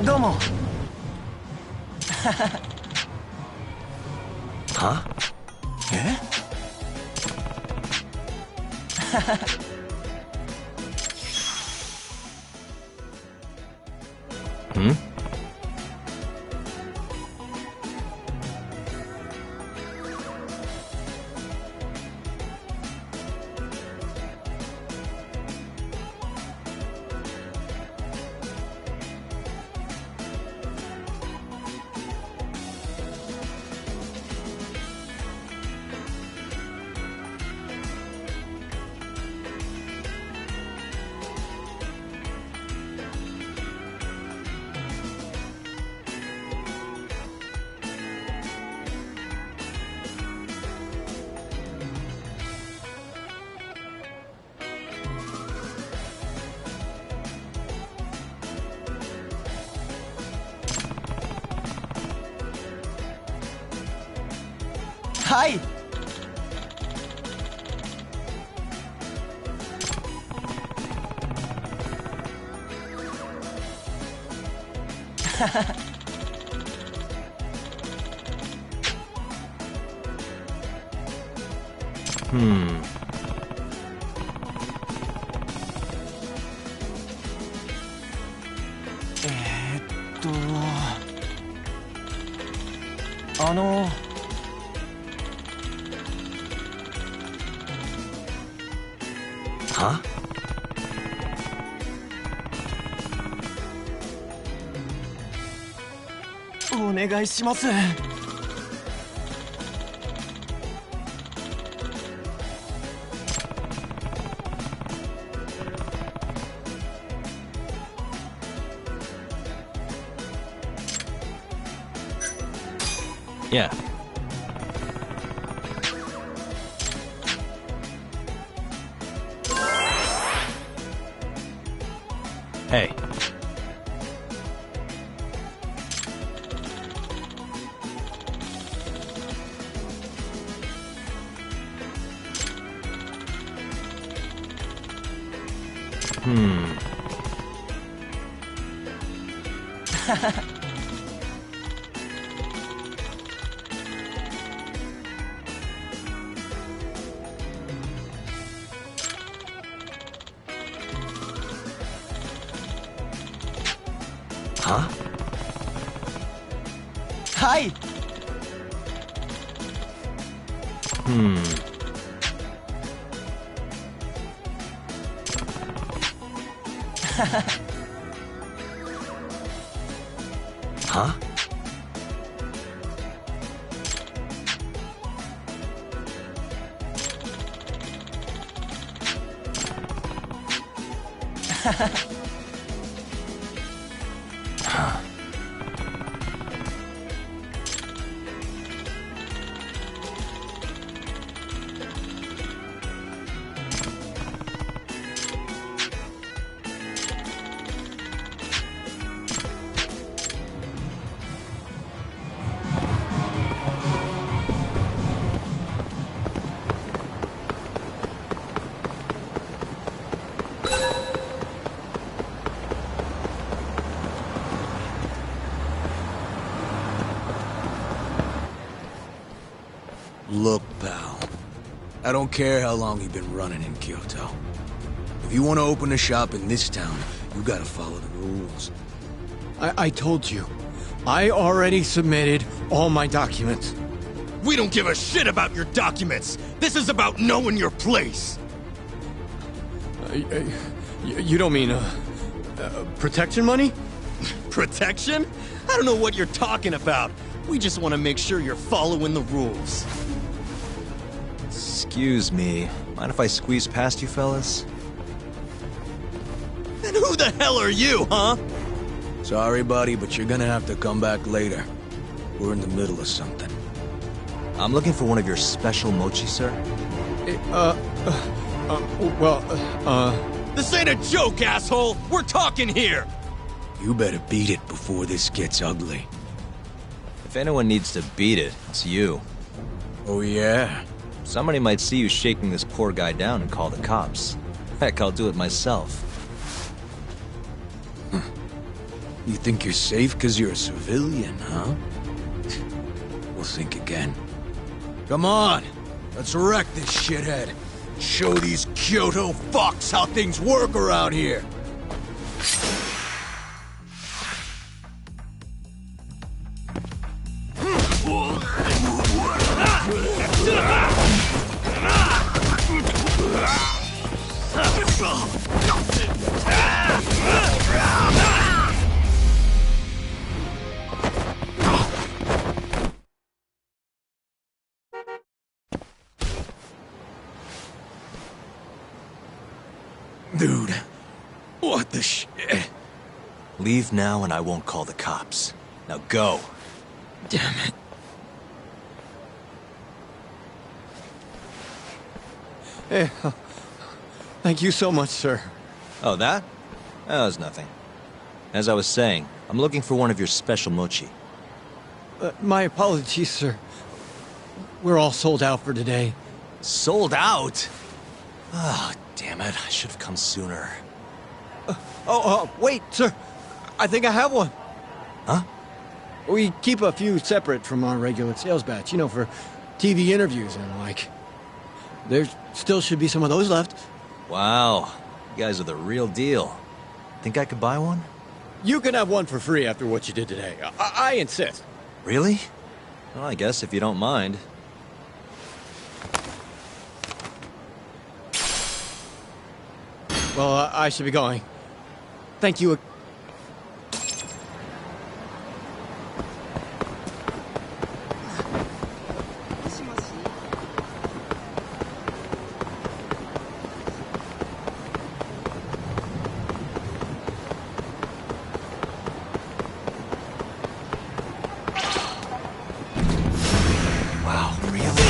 どうも。は？え？ん？はい。あのは？お願いします。Yeah. Hey. Huh? はい。Huh? Look, pal. I don't care how long you've been running in Kyoto. If you want to open a shop in this town, you gotta follow the rules. I told you. I already submitted all my documents. We don't give a shit about your documents! This is about knowing your place! You don't mean, protection money? Protection? I don't know what you're talking about. We just want to make sure you're following the rules. Excuse me. Mind if I squeeze past you fellas? And who the hell are you, huh? Sorry, buddy, but you're gonna have to come back later. We're in the middle of something. I'm looking for one of your special mochi, sir. This ain't a joke, asshole! We're talking here! You better beat it before this gets ugly. If anyone needs to beat it, it's you. Oh, yeah? Somebody might see you shaking this poor guy down and call the cops. Heck, I'll do it myself. You think you're safe because you're a civilian, huh? We'll think again. Come on! Let's wreck this shithead! Show these Kyoto fucks how things work around here! Dude, what the shit? Leave now and I won't call the cops. Now go. Damn it. Hey, thank you so much, sir. Oh, that? That was nothing. As I was saying, I'm looking for one of your special mochi. My apologies, sir. We're all sold out for today. Sold out? Ah, damn it. I should have come sooner. Wait, sir. I think I have one. Huh? We keep a few separate from our regular sales batch, you know, for TV interviews and the like. There still should be some of those left. Wow. You guys are the real deal. Think I could buy one? You can have one for free after what you did today. I insist. Really? Well, I guess if you don't mind. Well, I should be going. Thank you. Wow, really?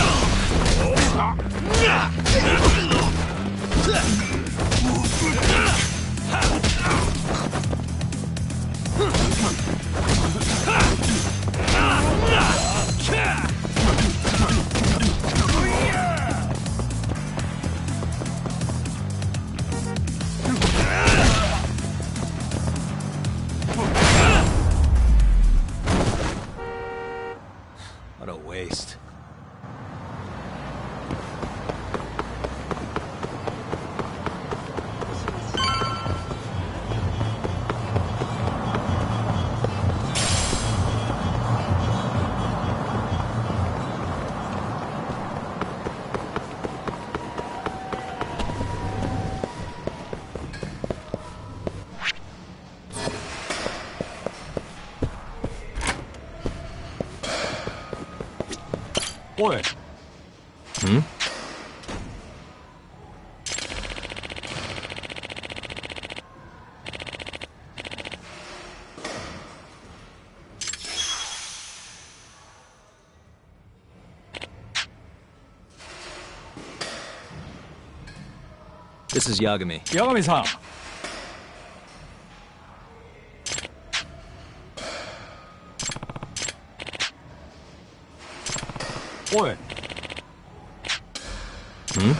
What a waste. What? Hmm? This is Yagami. 八神さん。おい。Hmm?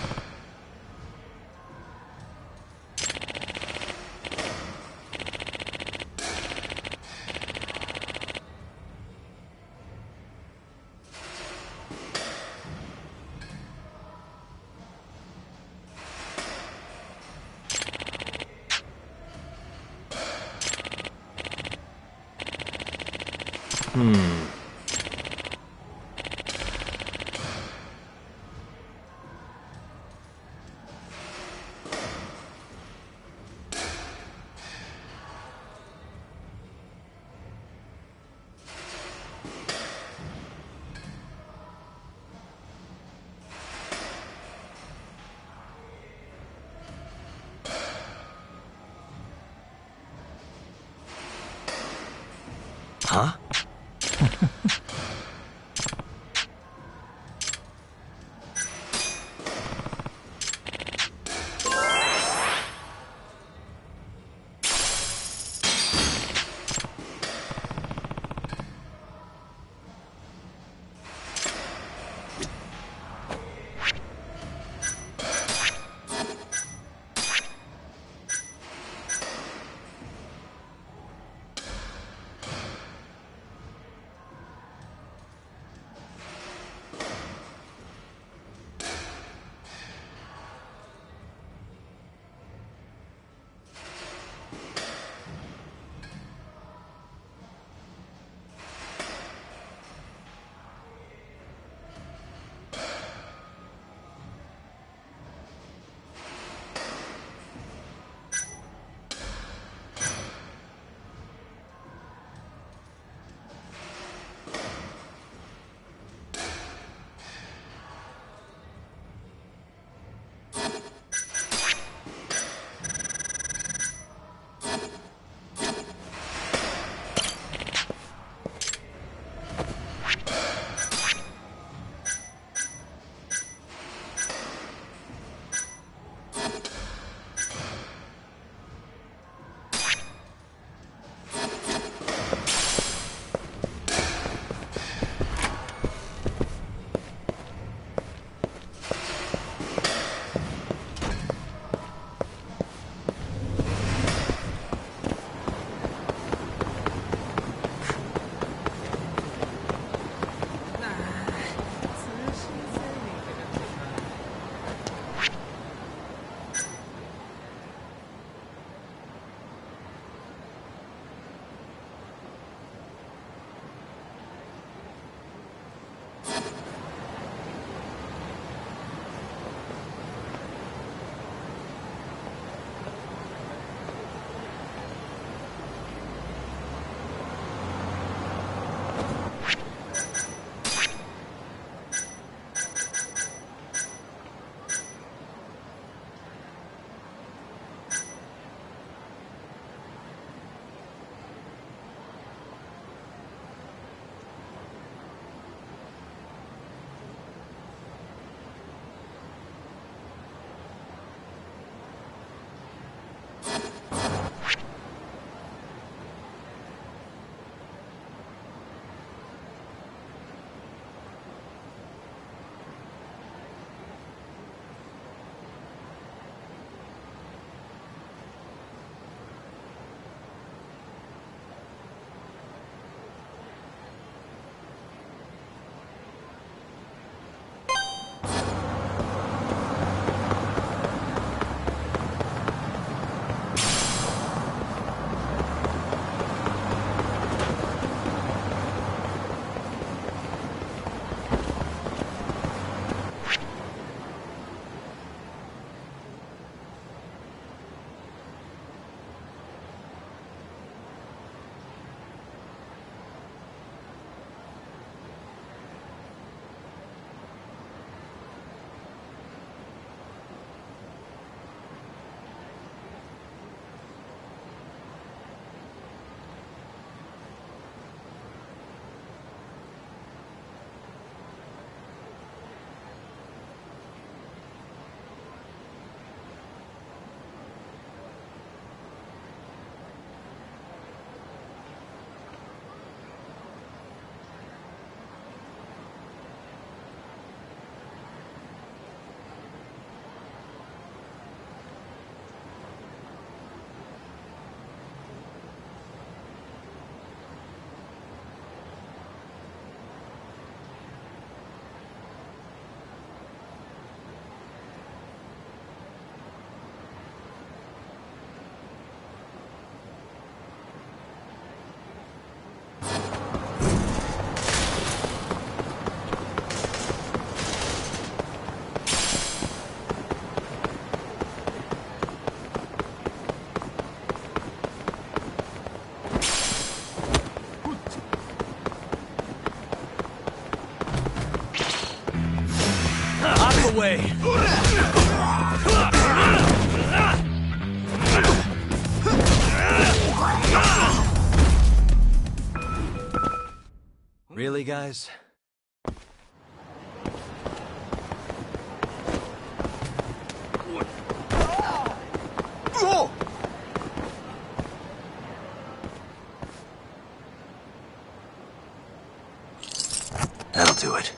Hmm. Huh? way. Really, guys? That'll do it.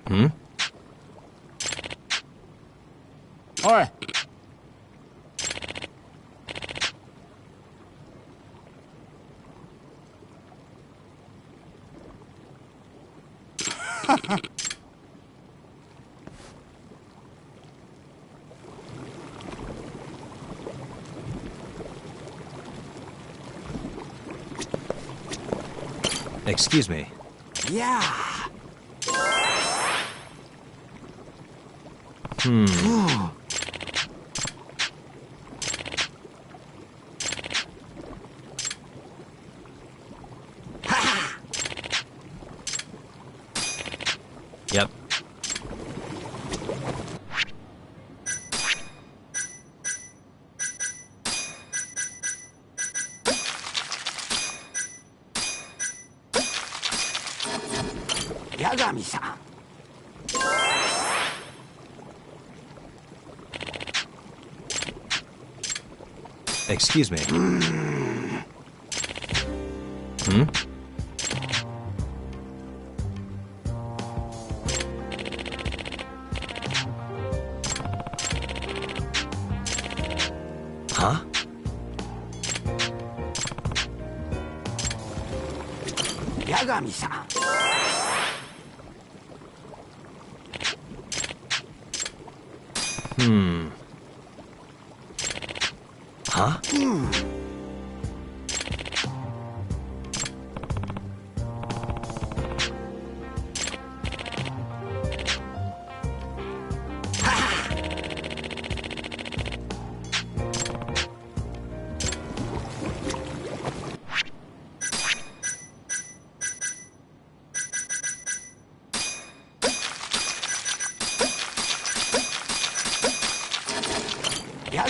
Hmm? Oi! Excuse me. Yeah. Yep. Yagami-san. Excuse me. Hmm? Huh? Yagami-san. Huh?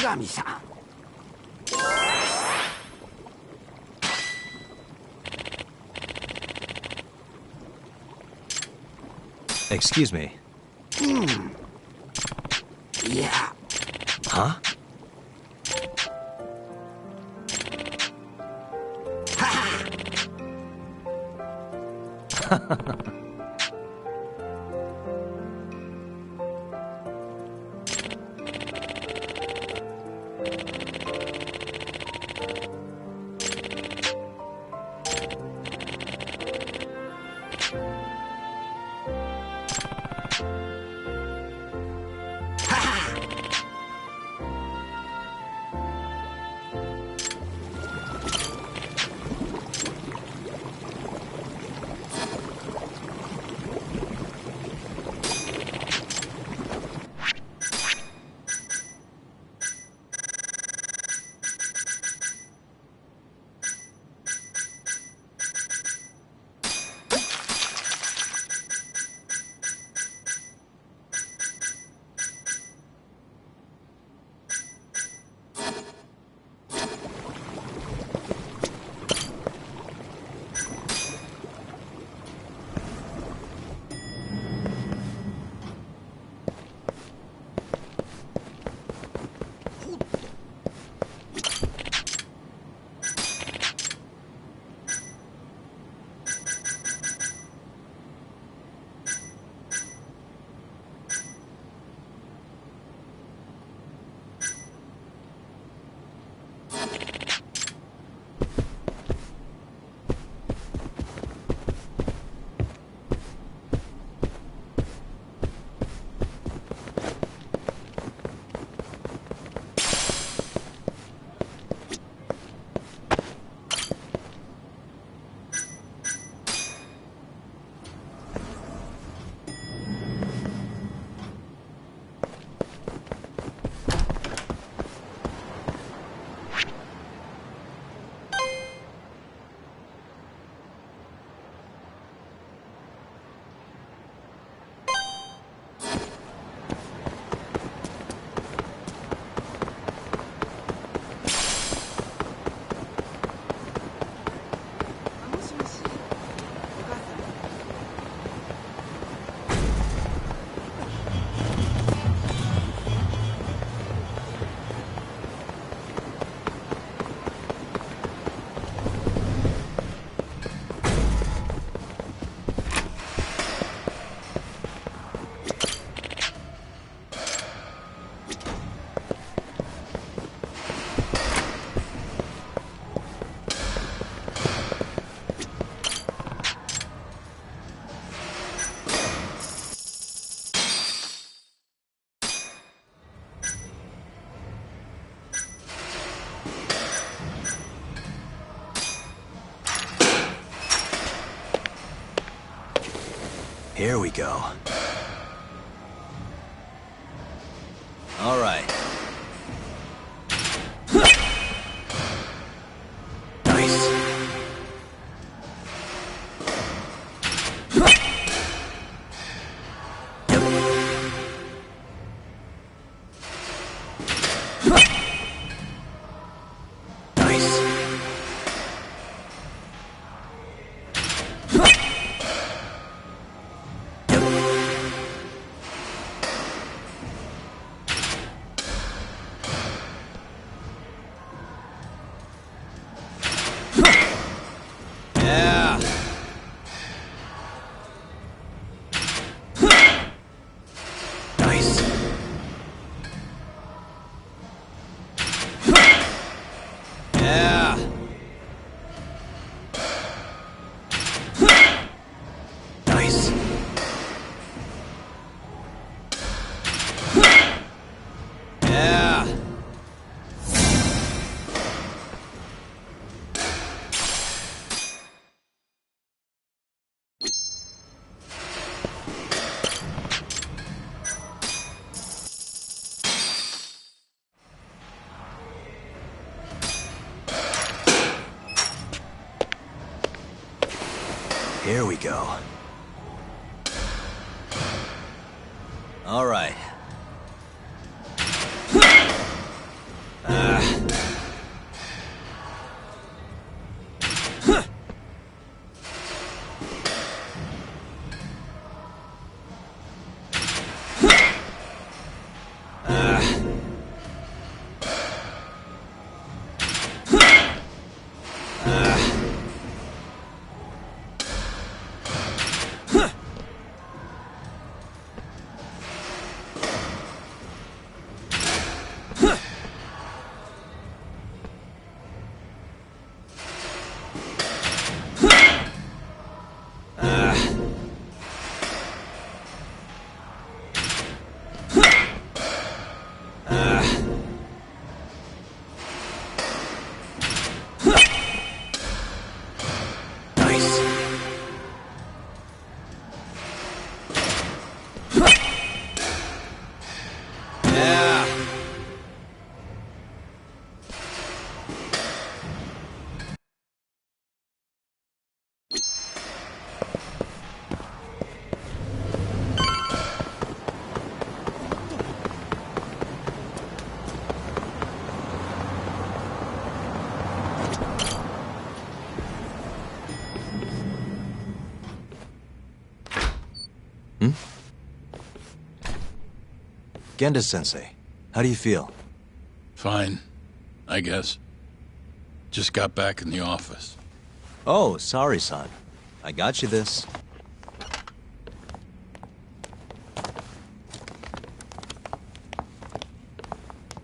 神さん。Excuse me. いや。Huh? 'Here we go. All right. Nice. Here we go. All right. Genda-sensei, how do you feel? Fine, I guess. Just got back in the office. Oh, sorry, son. I got you this.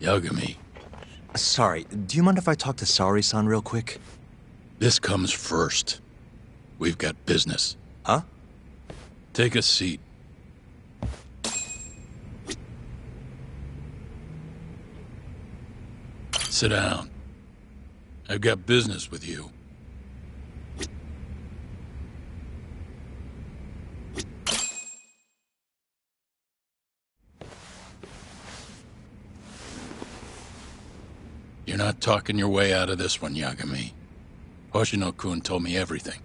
Yagami, Sorry, do you mind if I talk to Sari-san real quick? this comes first. We've got business. Huh? Take a seat. Sit down. I've got business with you. You're not talking your way out of this one, Yagami. Hoshino-kun told me everything.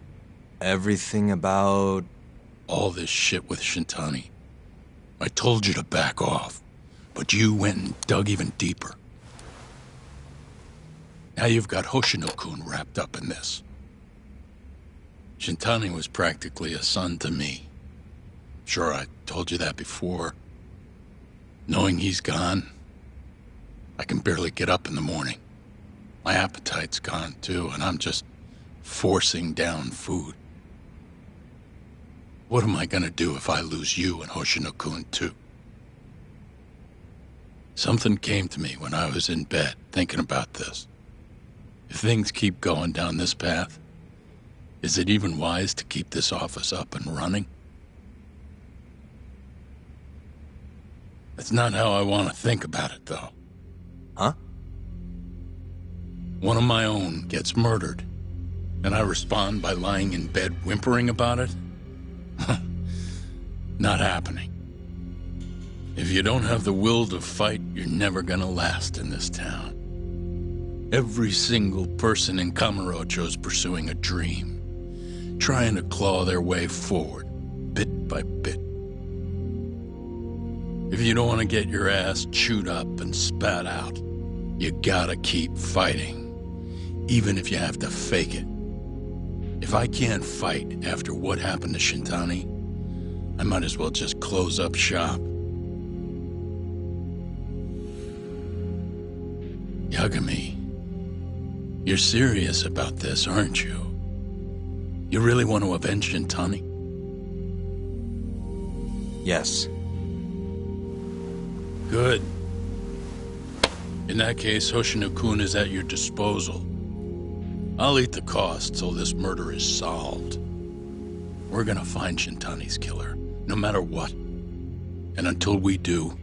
Everything about... All this shit with Shintani. I told you to back off, but you went and dug even deeper. Now you've got Hoshino-kun wrapped up in this. Shintani was practically a son to me. Sure, I told you that before. Knowing he's gone, I can barely get up in the morning. My appetite's gone too, and I'm just forcing down food. What am I gonna do if I lose you and Hoshino-kun too? Something came to me when I was in bed thinking about this. If things keep going down this path, is it even wise to keep this office up and running? That's not how I want to think about it, though. Huh? One of my own gets murdered, and I respond by lying in bed whimpering about it? Not happening. If you don't have the will to fight, you're never gonna last in this town. Every single person in Kamurocho's pursuing a dream, trying to claw their way forward, bit by bit. If you don't want to get your ass chewed up and spat out, you gotta keep fighting, even if you have to fake it. If I can't fight after what happened to Shintani, I might as well just close up shop. Yagami, you're serious about this, aren't you? You really want to avenge Shintani? Yes. Good. In that case, Hoshino-kun is at your disposal. I'll eat the cost till this murder is solved. We're gonna find Shintani's killer, no matter what. And until we do,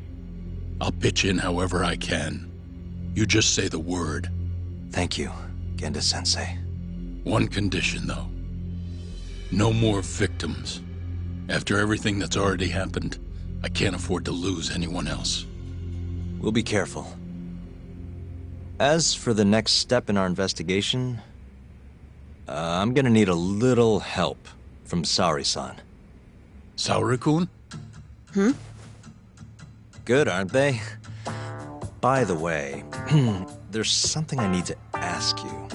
I'll pitch in however I can. You just say the word. Thank you, Genda-sensei. One condition, though. No more victims. After everything that's already happened, I can't afford to lose anyone else. We'll be careful. As for the next step in our investigation, I'm gonna need a little help from Sari-san. Saori-kun? Good, aren't they? By the way, there's something I need to ask you.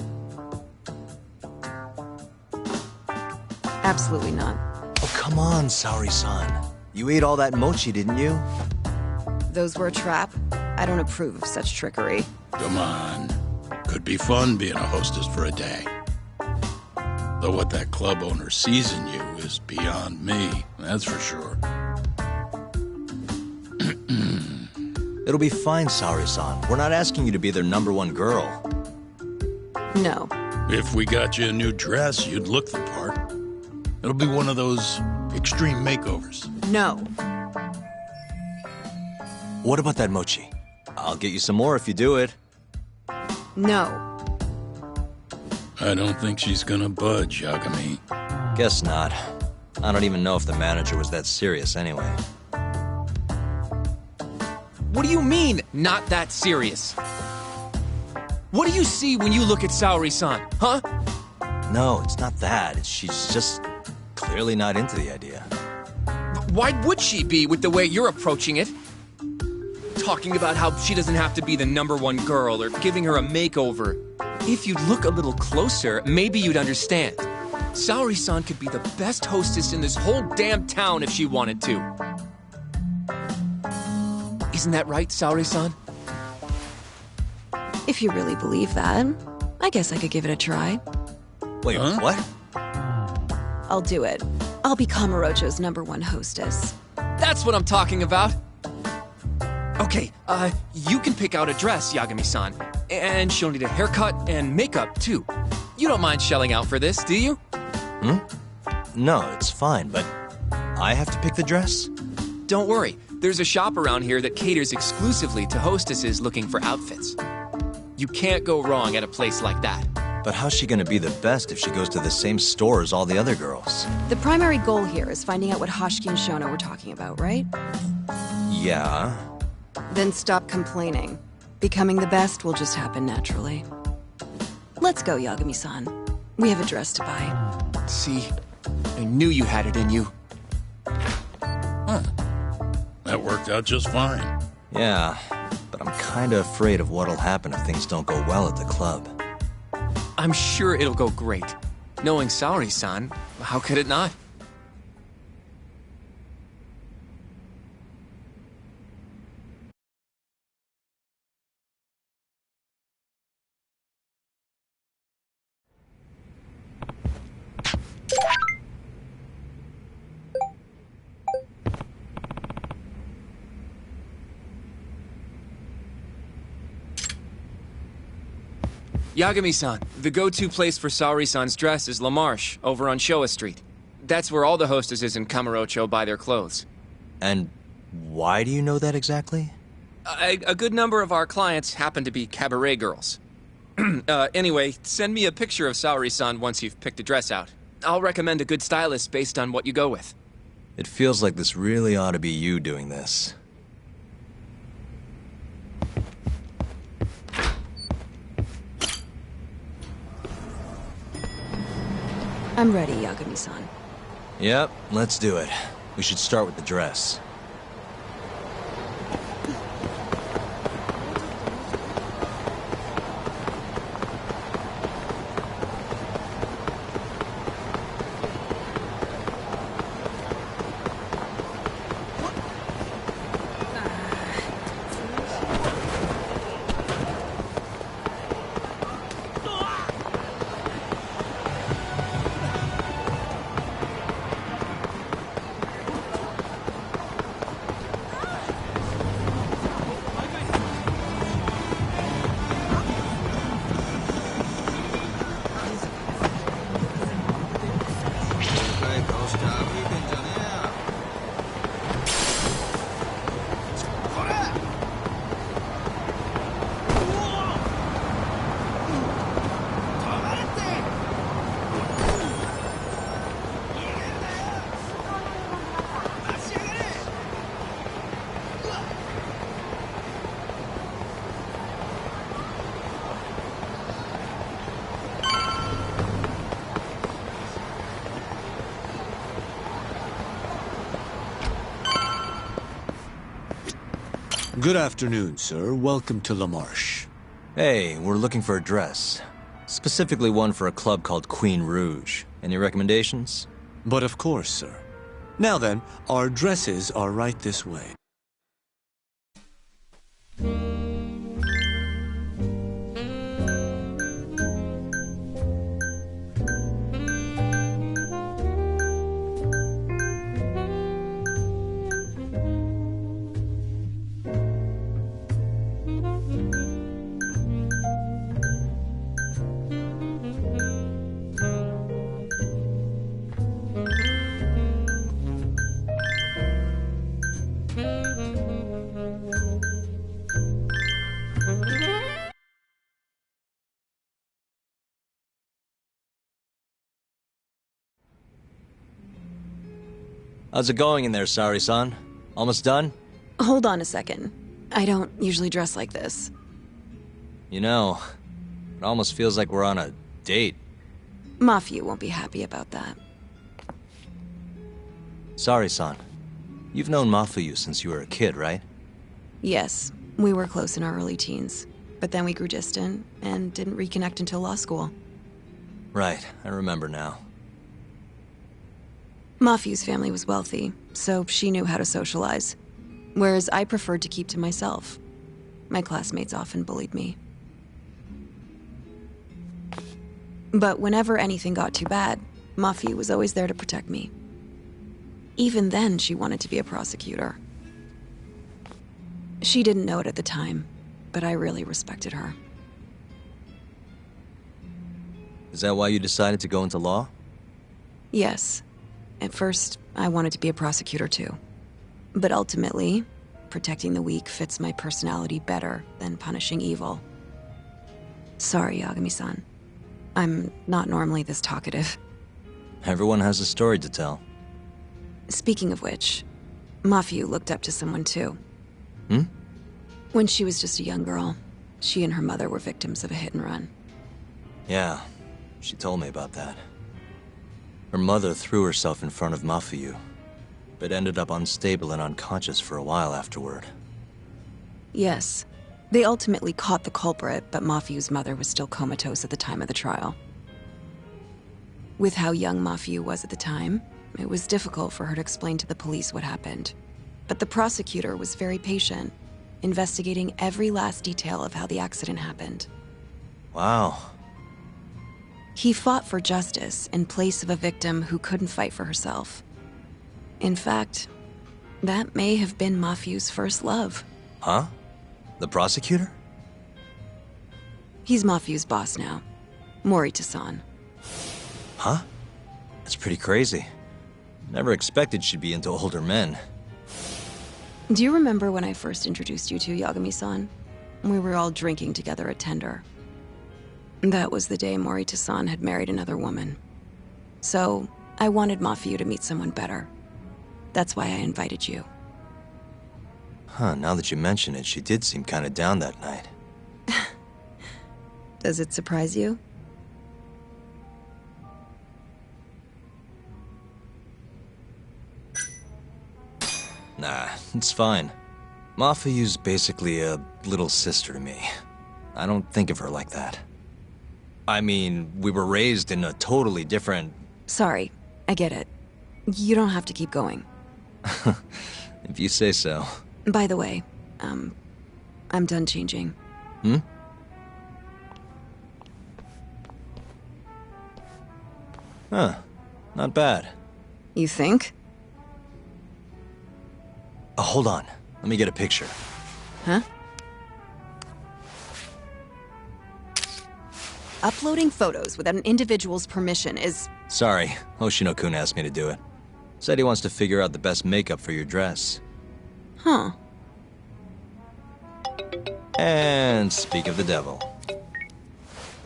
Absolutely not. Oh, come on, Saori-san. You ate all that mochi, didn't you? Those were a trap. I don't approve of such trickery. Come on. Could be fun being a hostess for a day. Though what that club owner sees in you is beyond me, that's for sure. It'll be fine, Saori-san. We're not asking you to be their #1 girl. No. If we got you a new dress, you'd look the part. It'll be one of those extreme makeovers. No. What about that mochi? I'll get you some more if you do it. No. I don't think she's gonna budge, Yagami. Guess not. I don't even know if the manager was that serious anyway. What do you mean, not that serious? What do you see when you look at Saori-san, huh? No, it's not that. She's just clearly not into the idea. Why would she be with the way you're approaching it? Talking about how she doesn't have to be the #1 girl or giving her a makeover. If you'd look a little closer, maybe you'd understand. Saori-san could be the best hostess in this whole damn town if she wanted to. Isn't that right, Saori-san? If you really believe that, I guess I could give it a try. Wait, Huh? what? I'll do it. I'll be Kamurocho's #1 hostess. That's what I'm talking about. Okay, you can pick out a dress, Yagami-san. And she'll need a haircut and makeup, too. You don't mind shelling out for this, do you? No, it's fine, but I have to pick the dress? Don't worry. There's a shop around here that caters exclusively to hostesses looking for outfits. You can't go wrong at a place like that. But how's she gonna be the best if she goes to the same store as all the other girls? The primary goal here is finding out what Hoshiki and Shono were talking about, right? Yeah. Then stop complaining. Becoming the best will just happen naturally. Let's go, Yagami-san. We have a dress to buy. See, I knew you had it in you. That worked out just fine. Yeah, but I'm kinda afraid of what'll happen if things don't go well at the club. I'm sure it'll go great. Knowing Saori-san, how could it not? Yagami-san, the go-to place for Saori-san's dress is La Marche, over on Showa Street. That's where all the hostesses in Kamurocho buy their clothes. And why do you know that exactly? A good number of our clients happen to be cabaret girls. Anyway, send me a picture of Saori-san once you've picked a dress out. I'll recommend a good stylist based on what you go with. It feels like this really ought to be you doing this. I'm ready, Yagami-san. Yep, let's do it. We should start with the dress. Good afternoon, sir. Welcome to La Marche. Hey, we're looking for a dress. Specifically one for a club called Queen Rouge. Any recommendations? But of course, sir. Now then, our dresses are right this way. How's it going in there, Sari-san? Almost done? Hold on a second. I don't usually dress like this. You know, it almost feels like we're on a date. Mafia won't be happy about that. Sari-san, you've known Mafuyu since you were a kid, right? Yes, we were close in our early teens. But then we grew distant and didn't reconnect until law school. Right, I remember now. Mafuyu's family was wealthy, so she knew how to socialize. Whereas I preferred to keep to myself. My classmates often bullied me. But whenever anything got too bad, Mafuyu was always there to protect me. Even then, she wanted to be a prosecutor. She didn't know it at the time, but I really respected her. Is that why you decided to go into law? Yes. At first, I wanted to be a prosecutor too. But ultimately, protecting the weak fits my personality better than punishing evil. Sorry, Yagami-san. I'm not normally this talkative. Everyone has a story to tell. Speaking of which, Mafuyu looked up to someone too. Hmm? When she was just a young girl, she and her mother were victims of a hit and run. Yeah, she told me about that. Her mother threw herself in front of Mafuyu, but ended up unstable and unconscious for a while afterward. Yes. They ultimately caught the culprit, but Mafuyu's mother was still comatose at the time of the trial. With how young Mafuyu was at the time, it was difficult for her to explain to the police what happened. But the prosecutor was very patient, investigating every last detail of how the accident happened. Wow. He fought for justice in place of a victim who couldn't fight for herself. In fact, that may have been Mafuyu's first love. Huh? The prosecutor? He's Mafuyu's boss now. Morita-san. Huh? That's pretty crazy. Never expected she'd be into older men. Do you remember when I first introduced you to Yagami-san? We were all drinking together at Tender. That was the day Morita-san had married another woman. So, I wanted Mafuyu to meet someone better. That's why I invited you. Huh, now that you mention it, she did seem kinda down that night. Does it surprise you? Nah, it's fine. Mafuyu's basically a little sister to me. I don't think of her like that. I mean, we were raised in a totally different... Sorry, I get it. You don't have to keep going. If you say so. By the way, I'm done changing. Hmm? Huh. Not bad. You think? Hold on. Let me get a picture. Huh? Uploading photos without an individual's permission is... Sorry, Hoshino-kun asked me to do it. Said he wants to figure out the best makeup for your dress. Huh. And speak of the devil.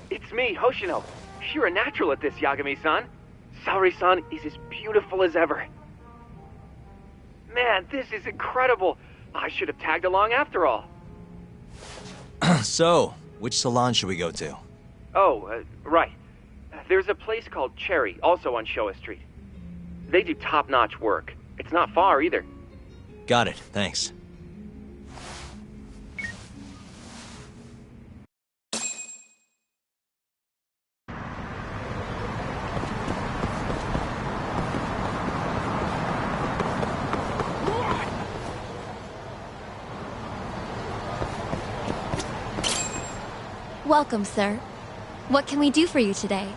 It's me, Hoshino. You're a natural at this, Yagami-san. Saori-san is as beautiful as ever. Man, this is incredible. I should have tagged along after all. So, which salon should we go to? Oh, right. There's a place called Cherry, also on Showa Street. They do top-notch work. It's not far either. Got it, thanks. Welcome, sir. What can we do for you today?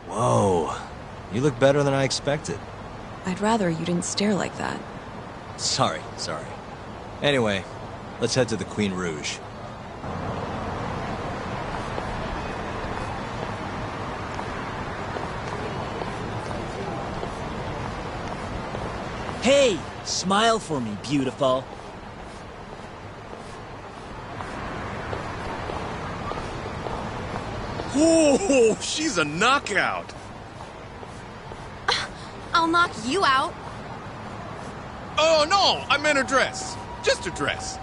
Whoa. You look better than I expected. I'd rather you didn't stare like that. Sorry. Anyway, let's head to the Queen Rouge. Hey, smile for me, beautiful. Whoa, she's a knockout. I'll knock you out. Oh, no, I meant her dress. Just her dress.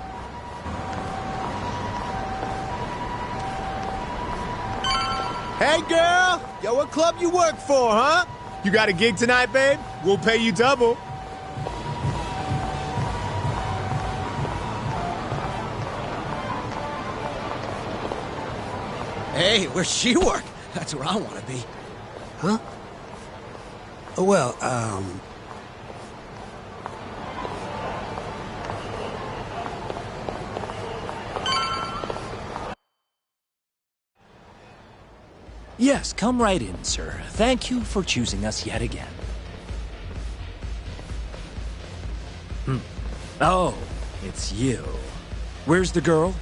Hey, girl! Yo, what club you work for, huh? You got a gig tonight, babe? We'll pay you double. Hey, where's she work? That's where I want to be. Huh? Well, Yes, come right in, sir. Thank you for choosing us yet again. Oh, it's you. Where's the girl?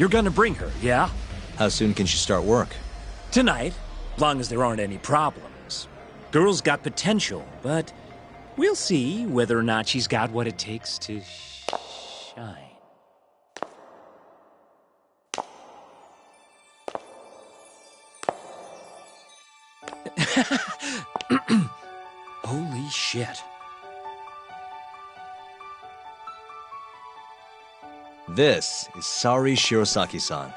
You're gonna bring her, yeah? How soon can she start work? Tonight, long as there aren't any problems. Girl's got potential, but we'll see whether or not she's got what it takes to shine. Holy shit. This is Sari Shirosaki-san.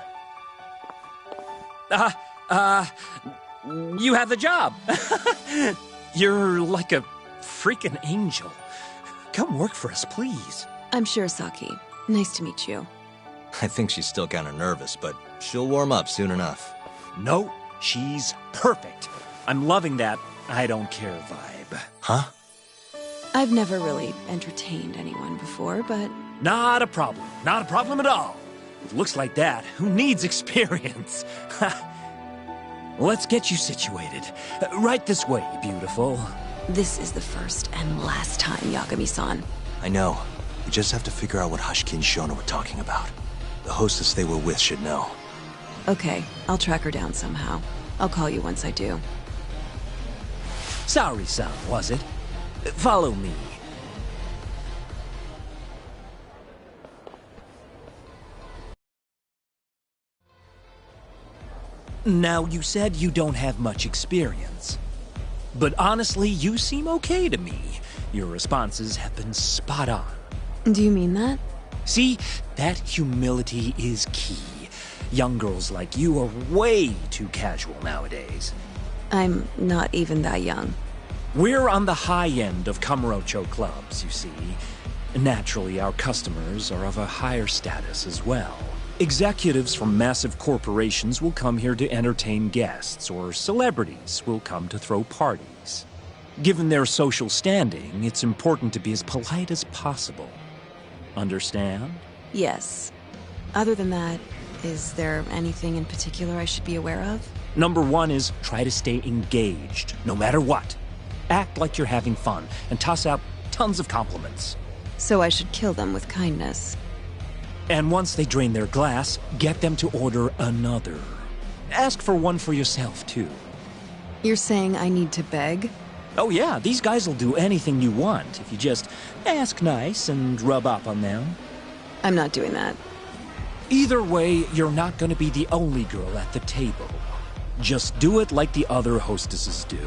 You have the job. You're like a freaking angel. Come work for us, please. I'm Shirosaki. Nice to meet you. I think she's still kind of nervous, but she'll warm up soon enough. No, she's perfect. I'm loving that I don't care vibe. Huh? I've never really entertained anyone before, but... Not a problem. Not a problem at all. With looks like that, who needs experience? Let's get you situated. Right this way, beautiful. This is the first and last time, Yagami-san. I know. We just have to figure out what Hashiki and Shona were talking about. The hostess they were with should know. Okay, I'll track her down somehow. I'll call you once I do. Sorry-san, was it? Follow me. Now, you said you don't have much experience. But honestly, you seem okay to me. Your responses have been spot on. Do you mean that? See, that humility is key. Young girls like you are way too casual nowadays. I'm not even that young. We're on the high end of Kamurocho clubs, you see. Naturally, our customers are of a higher status as well. Executives from massive corporations will come here to entertain guests, or celebrities will come to throw parties. Given their social standing, it's important to be as polite as possible. Understand? Yes. Other than that, is there anything in particular I should be aware of? Number one is try to stay engaged, no matter what. Act like you're having fun, and toss out tons of compliments. So I should kill them with kindness. And once they drain their glass, get them to order another. Ask for one for yourself, too. You're saying I need to beg? Oh yeah, these guys will do anything you want if you just ask nice and rub up on them. I'm not doing that. Either way, you're not going to be the only girl at the table. Just do it like the other hostesses do.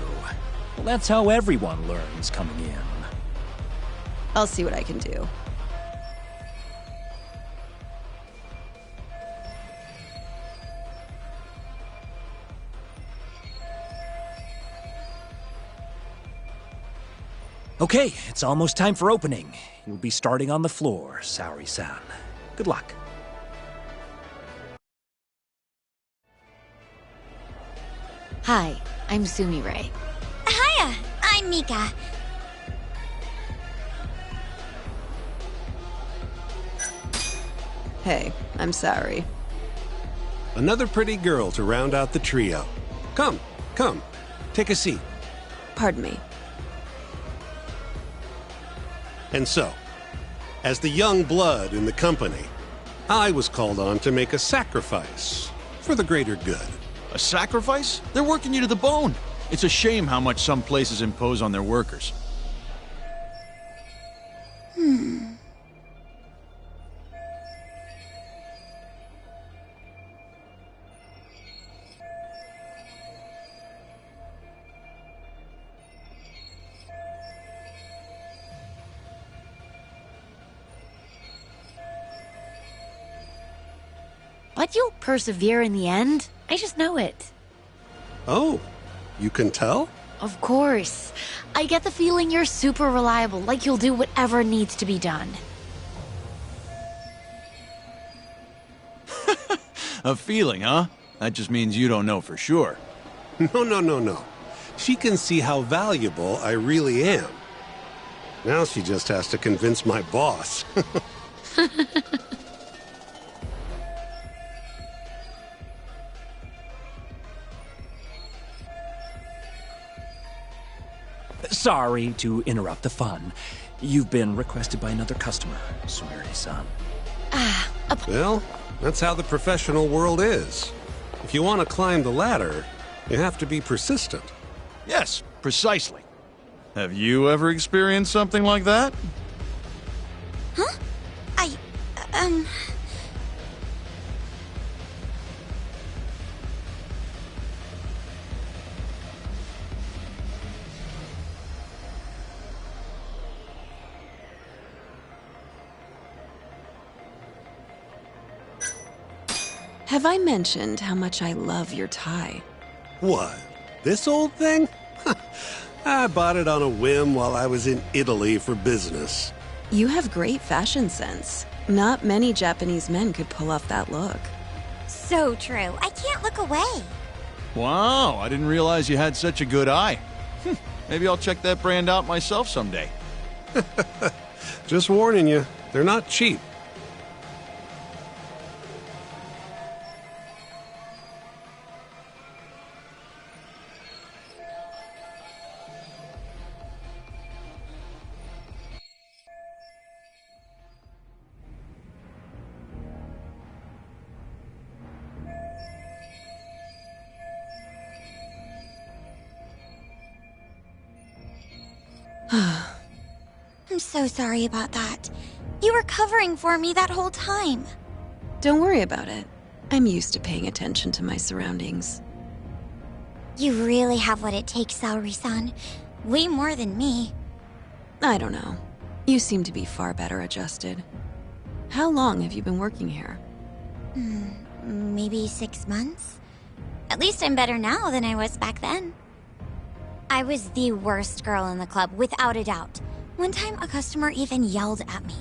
Well, that's how everyone learns coming in. I'll see what I can do. Okay, it's almost time for opening. You'll be starting on the floor, Saori-san. Good luck. Hi, I'm Sumire. Hiya, I'm Mika. Hey, I'm sorry. Another pretty girl to round out the trio. Come, take a seat. Pardon me. And so, as the young blood in the company, I was called on to make a sacrifice for the greater good. A sacrifice? They're working you to the bone. It's a shame how much some places impose on their workers. But you'll persevere in the end. I just know it. Oh, you can tell? Of course. I get the feeling you're super reliable, like you'll do whatever needs to be done. A feeling, huh? That just means you don't know for sure. No. She can see how valuable I really am. Now she just has to convince my boss. Sorry to interrupt the fun. You've been requested by another customer, Sumire-san. Well, that's how the professional world is. If you want to climb the ladder, you have to be persistent. Yes, precisely. Have you ever experienced something like that? Huh? Have I mentioned how much I love your tie? What? This old thing? I bought it on a whim while I was in Italy for business. You have great fashion sense. Not many Japanese men could pull off that look. So true. I can't look away. Wow, I didn't realize you had such a good eye. Maybe I'll check that brand out myself someday. Just warning you, they're not cheap. I'm so sorry about that. You were covering for me that whole time. Don't worry about it. I'm used to paying attention to my surroundings. You really have what it takes, Saori-san. Way more than me. I don't know. You seem to be far better adjusted. How long have you been working here? Maybe 6 months? At least I'm better now than I was back then. I was the worst girl in the club, without a doubt. One time, a customer even yelled at me.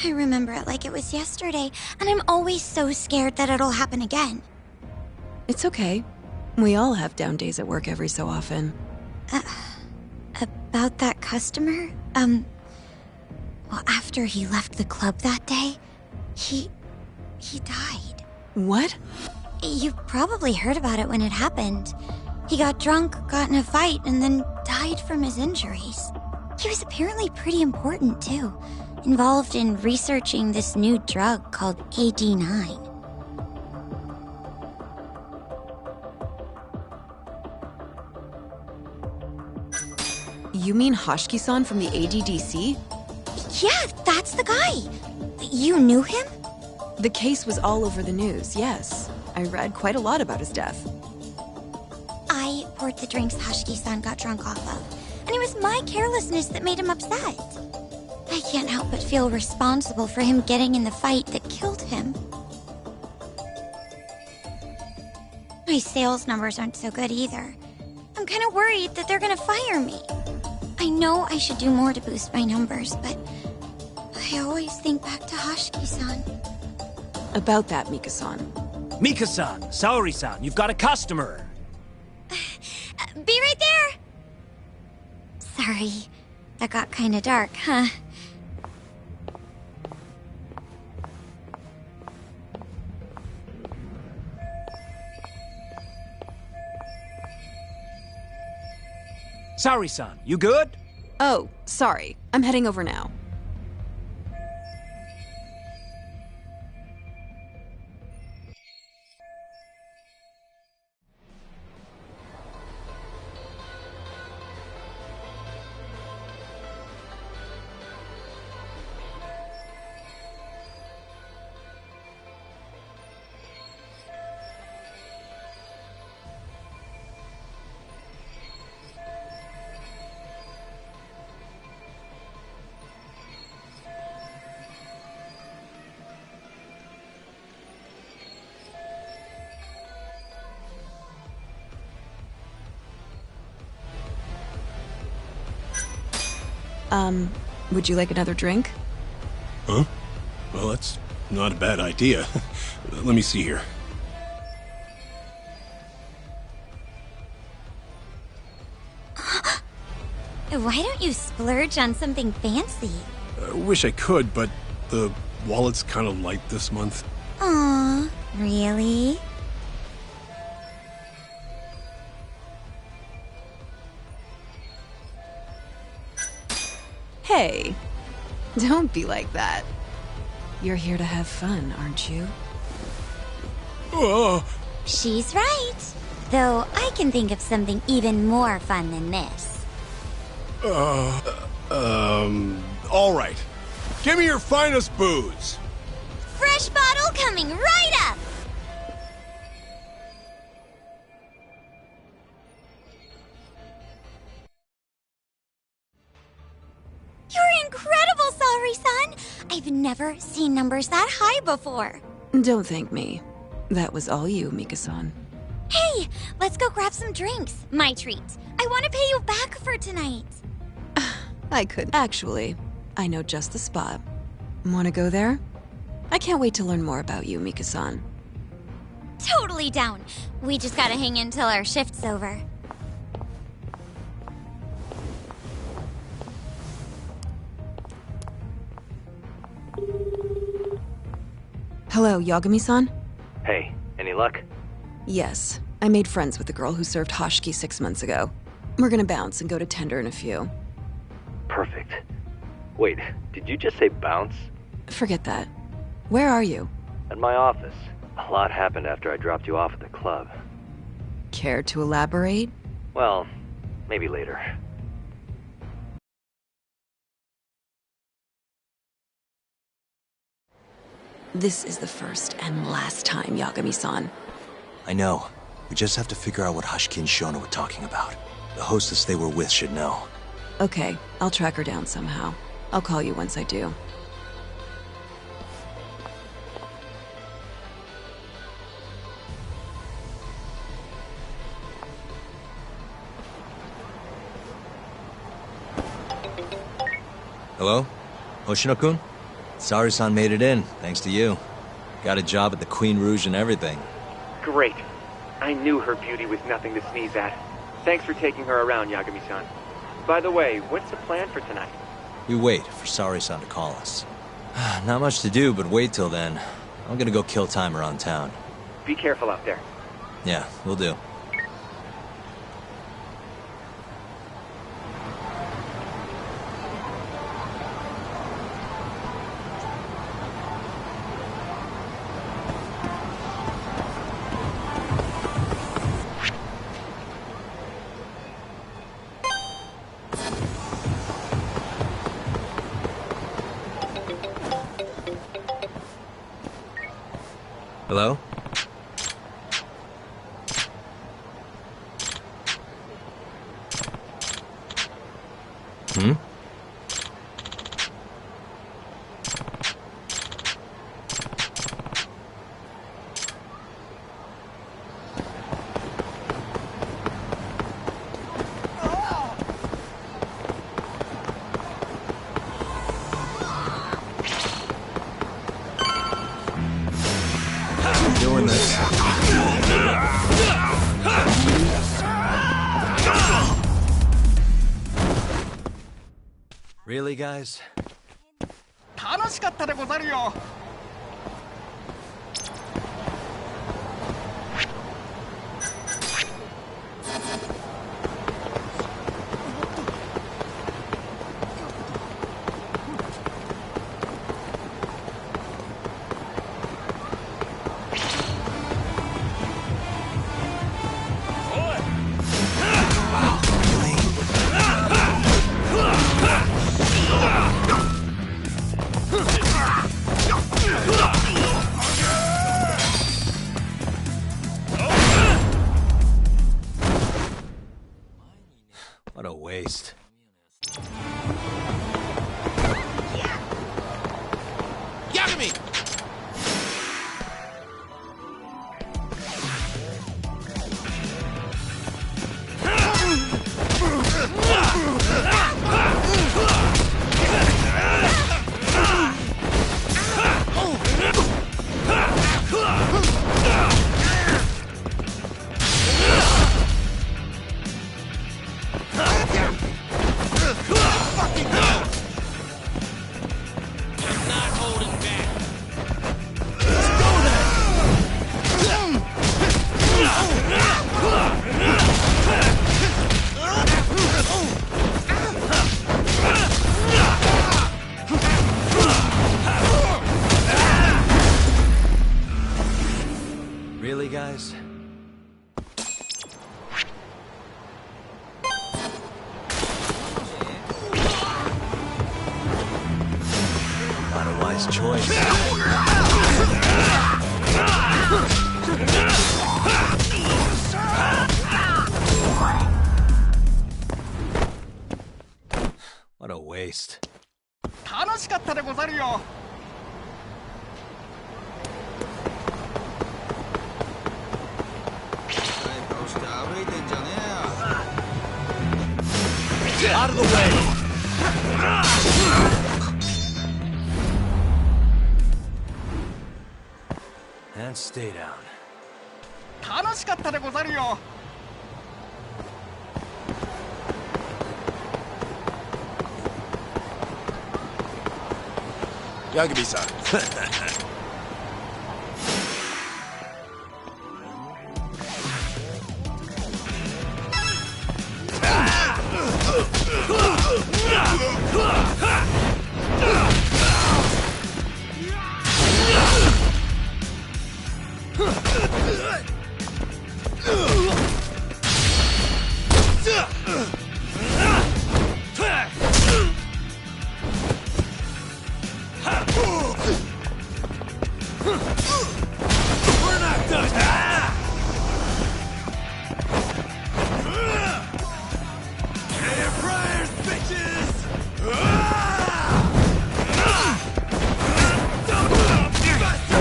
I remember it like it was yesterday, and I'm always so scared that it'll happen again. It's okay. We all have down days at work every so often. About that customer? Well, after he left the club that day, he died. What? You probably heard about it when it happened. He got drunk, got in a fight, and then died from his injuries. He was apparently pretty important, too. Involved in researching this new drug called AD9. You mean Hoshiki-san from the ADDC? Yeah, that's the guy. You knew him? The case was all over the news, yes. I read quite a lot about his death. I poured the drinks Hoshiki-san got drunk off of, and it was my carelessness that made him upset. I can't help but feel responsible for him getting in the fight that killed him. My sales numbers aren't so good either. I'm kind of worried that they're gonna fire me. I know I should do more to boost my numbers, but I always think back to Hoshiki-san. About that, Mika-san. Mika-san, Saori-san, you've got a customer. Be right there! Sorry, that got kinda dark, huh? Saori-san, you good? Oh, sorry. I'm heading over now. Would you like another drink? Huh? Well, that's not a bad idea. Let me see here. Why don't you splurge on something fancy? I wish I could, but the wallet's kind of light this month. Aw, really? Hey, don't be like that. You're here to have fun, aren't you? She's right. Though I can think of something even more fun than this. All right. Give me your finest booze. Fresh bottle coming right up! You're incredible, Saori-san! I've never seen numbers that high before. Don't thank me. That was all you, Mika-san. Hey, let's go grab some drinks. My treat. I want to pay you back for tonight. I could. Actually, I know just the spot. Want to go there? I can't wait to learn more about you, Mika-san. Totally down. We just gotta hang in till our shift's over. Hello, Yagami-san? Hey, any luck? Yes. I made friends with the girl who served Hoshiki 6 months ago. We're gonna bounce and go to Tender in a few. Perfect. Wait, did you just say bounce? Forget that. Where are you? At my office. A lot happened after I dropped you off at the club. Care to elaborate? Well, maybe later. This is the first and last time, Yagami-san. I know. We just have to figure out what Hoshiki and Shona were talking about. The hostess they were with should know. Okay, I'll track her down somehow. I'll call you once I do. Hello? Hoshino-kun? Sari-san made it in, thanks to you. Got a job at the Queen Rouge and everything. Great. I knew her beauty was nothing to sneeze at. Thanks for taking her around, Yagami-san. By the way, what's the plan for tonight? We wait for Sari-san to call us. Not much to do, but wait till then. I'm gonna go kill time around town. Be careful out there. Yeah, will do. Hello? Hmm? Doing this. Really, guys? 楽しかったでござるよ。What a waste. Yagami! Really, guys? Not a wise choice. What a waste. 楽しかったでござるよ。Out of the way! And stay down. 楽しかったでござるよ。Yagami-san. We're not done! Air fryers, bitches! Don't stop, bastard!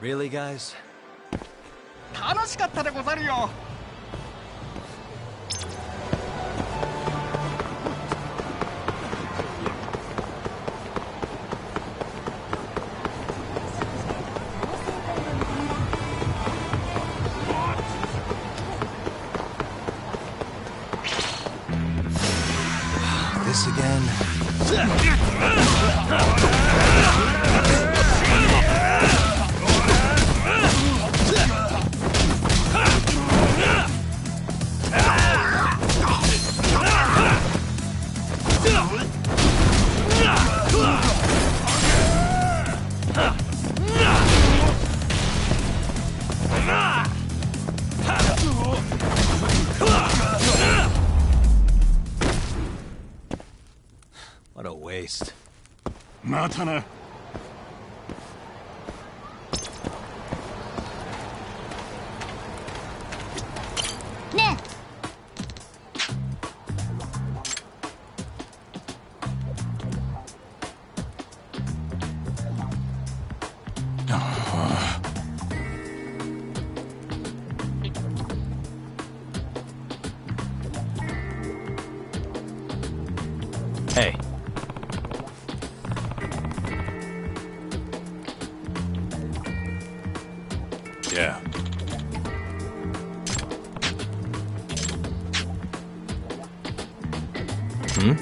Really, guys? 楽しかったでござるよ。This again? What a waste. またな。ねHey. Yeah. Hmm?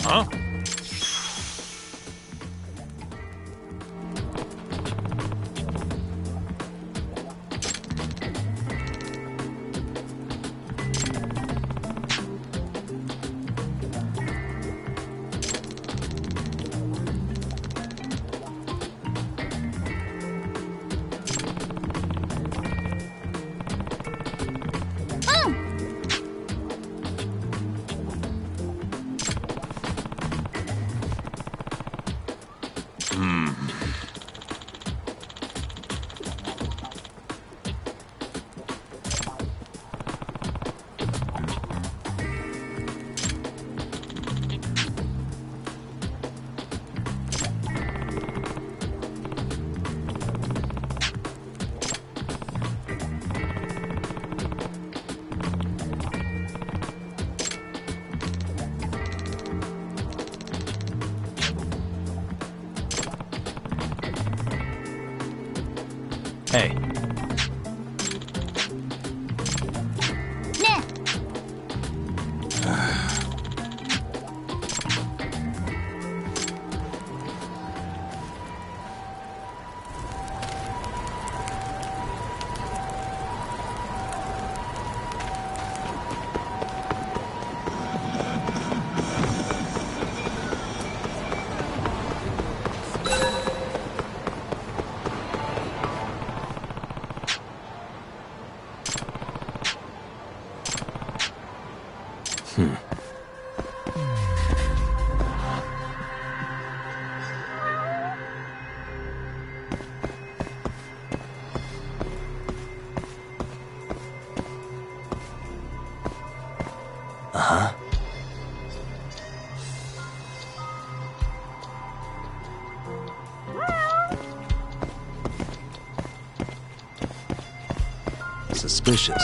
Huh? Hey. ね Uh-huh. Suspicious.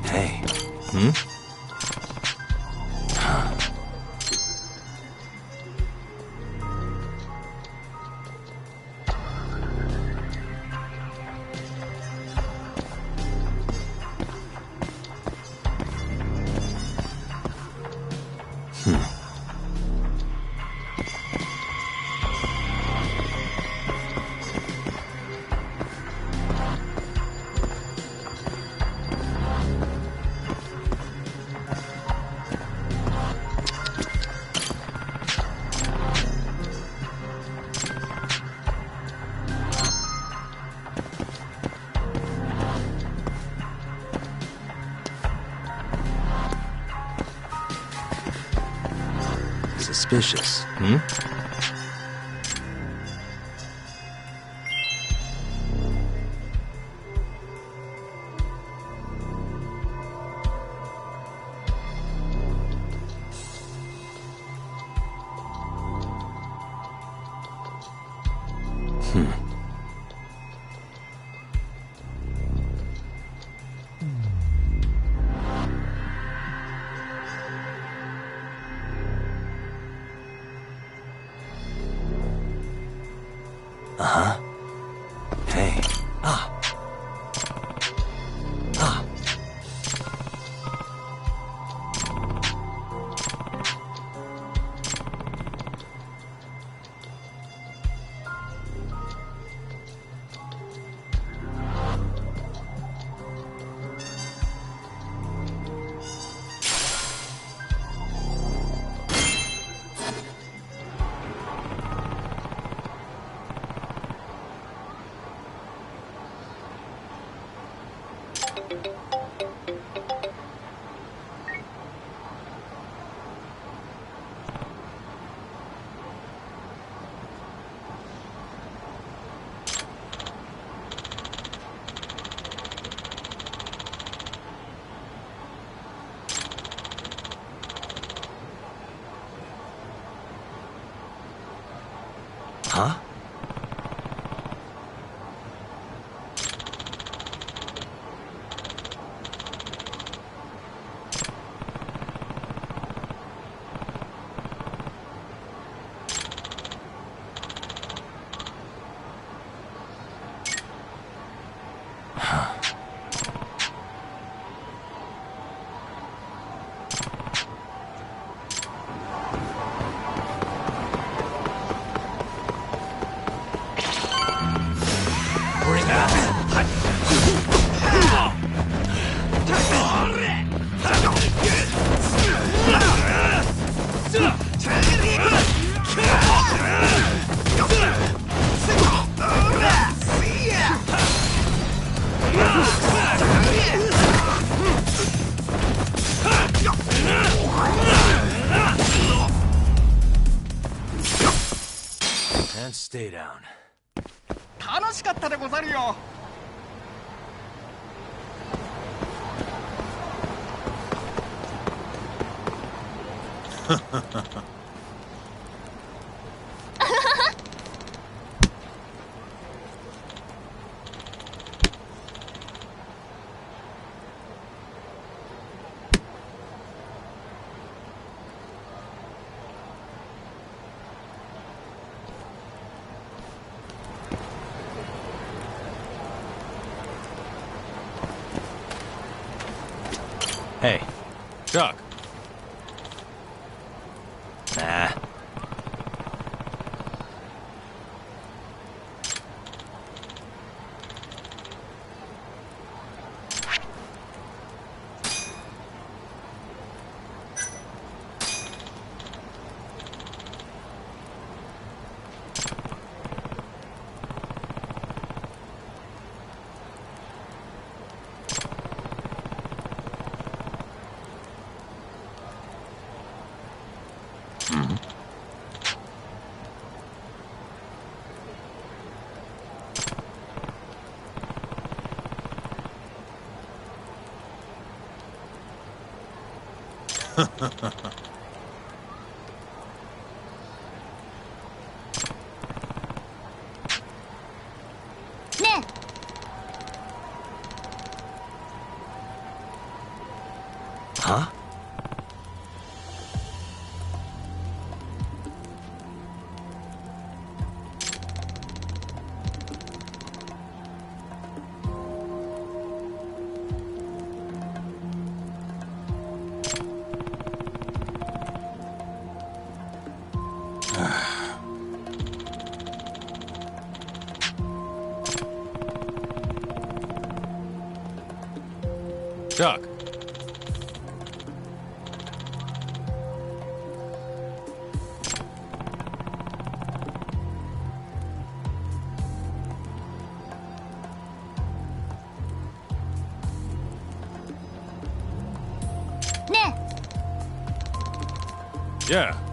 Hey. Hmm? Suspicious, hmm? Uh-huh. Hey. Ah. Ah. Huh? And stay down. 楽しかったでござるよ。Hey, Chuck. Nah. ね。Huh? Chuck. Ne. Yeah.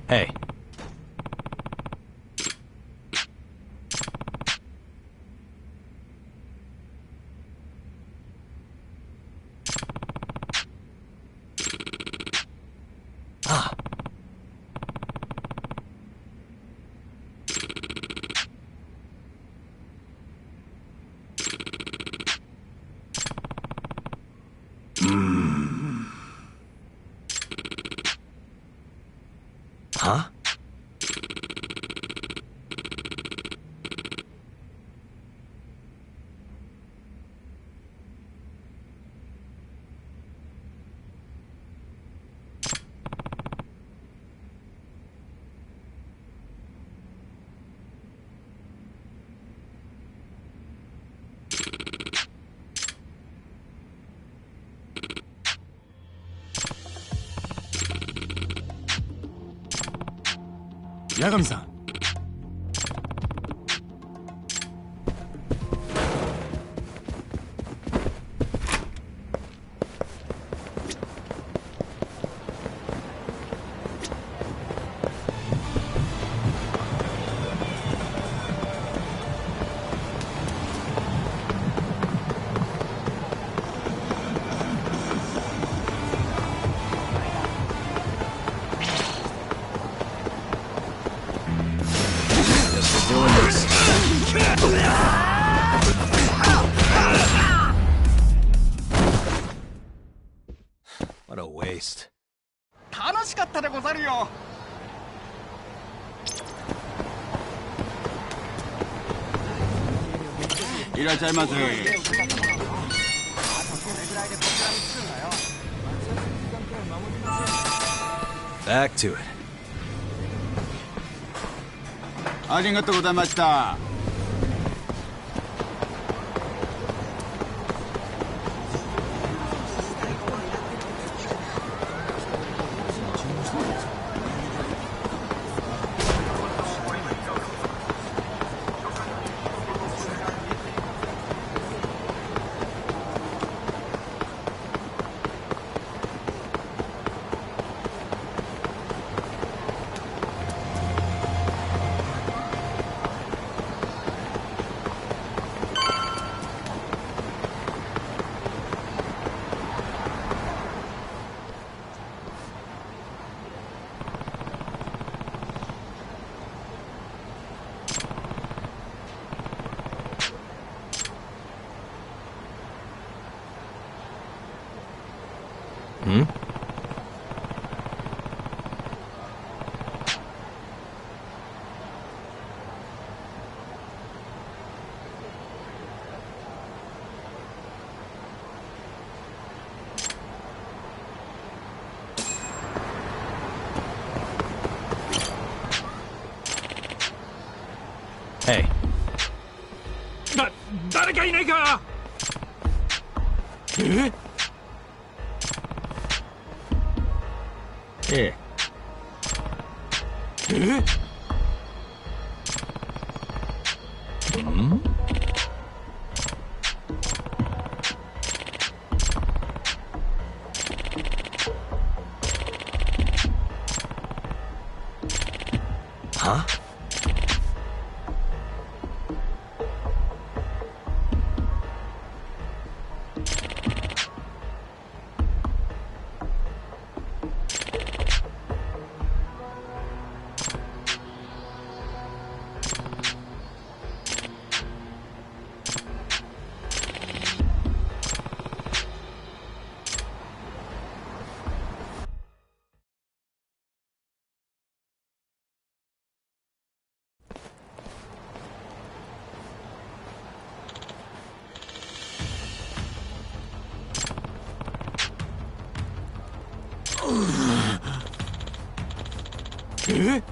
Hey. Ah. Huh? Yagami-san. What a waste. 楽しかったでござるよ。いらっしゃいませ。Back to it. ありがとうございました。Hmm? Hey. 誰かいないか。え？ええ？うんはえ？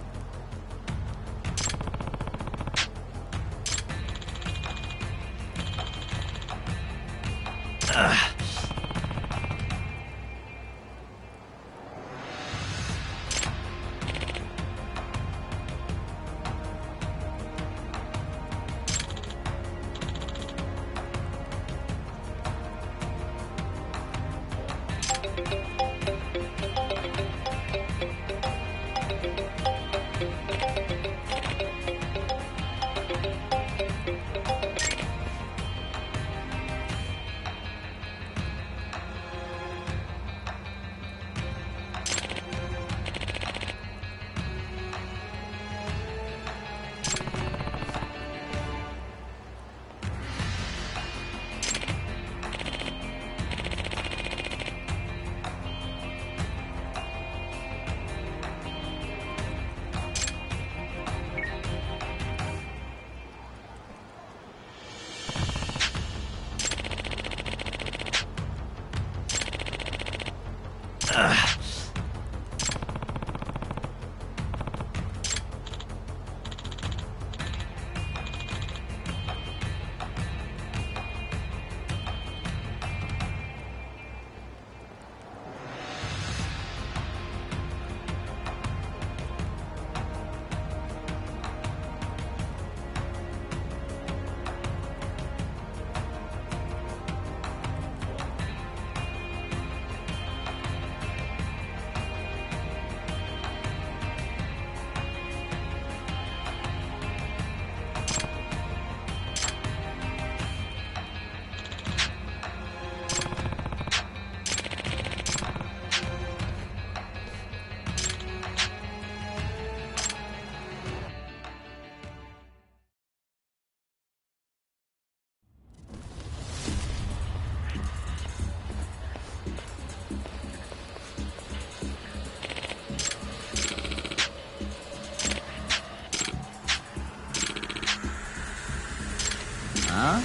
Huh?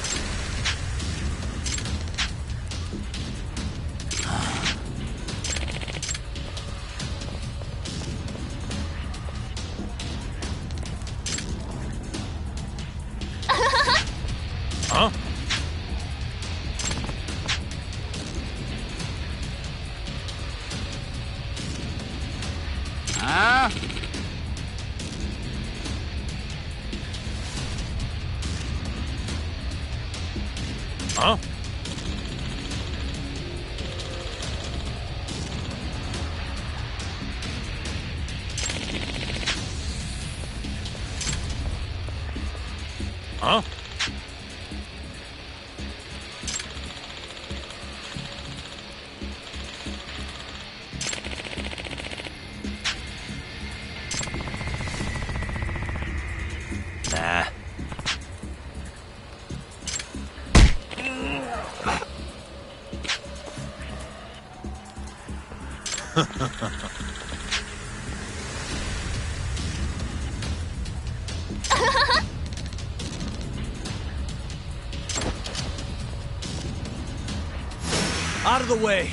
Huh? Ah? Huh? Huh? Nah. Out of the way.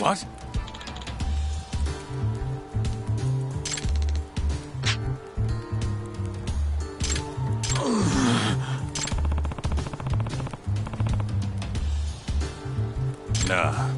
What? Nah.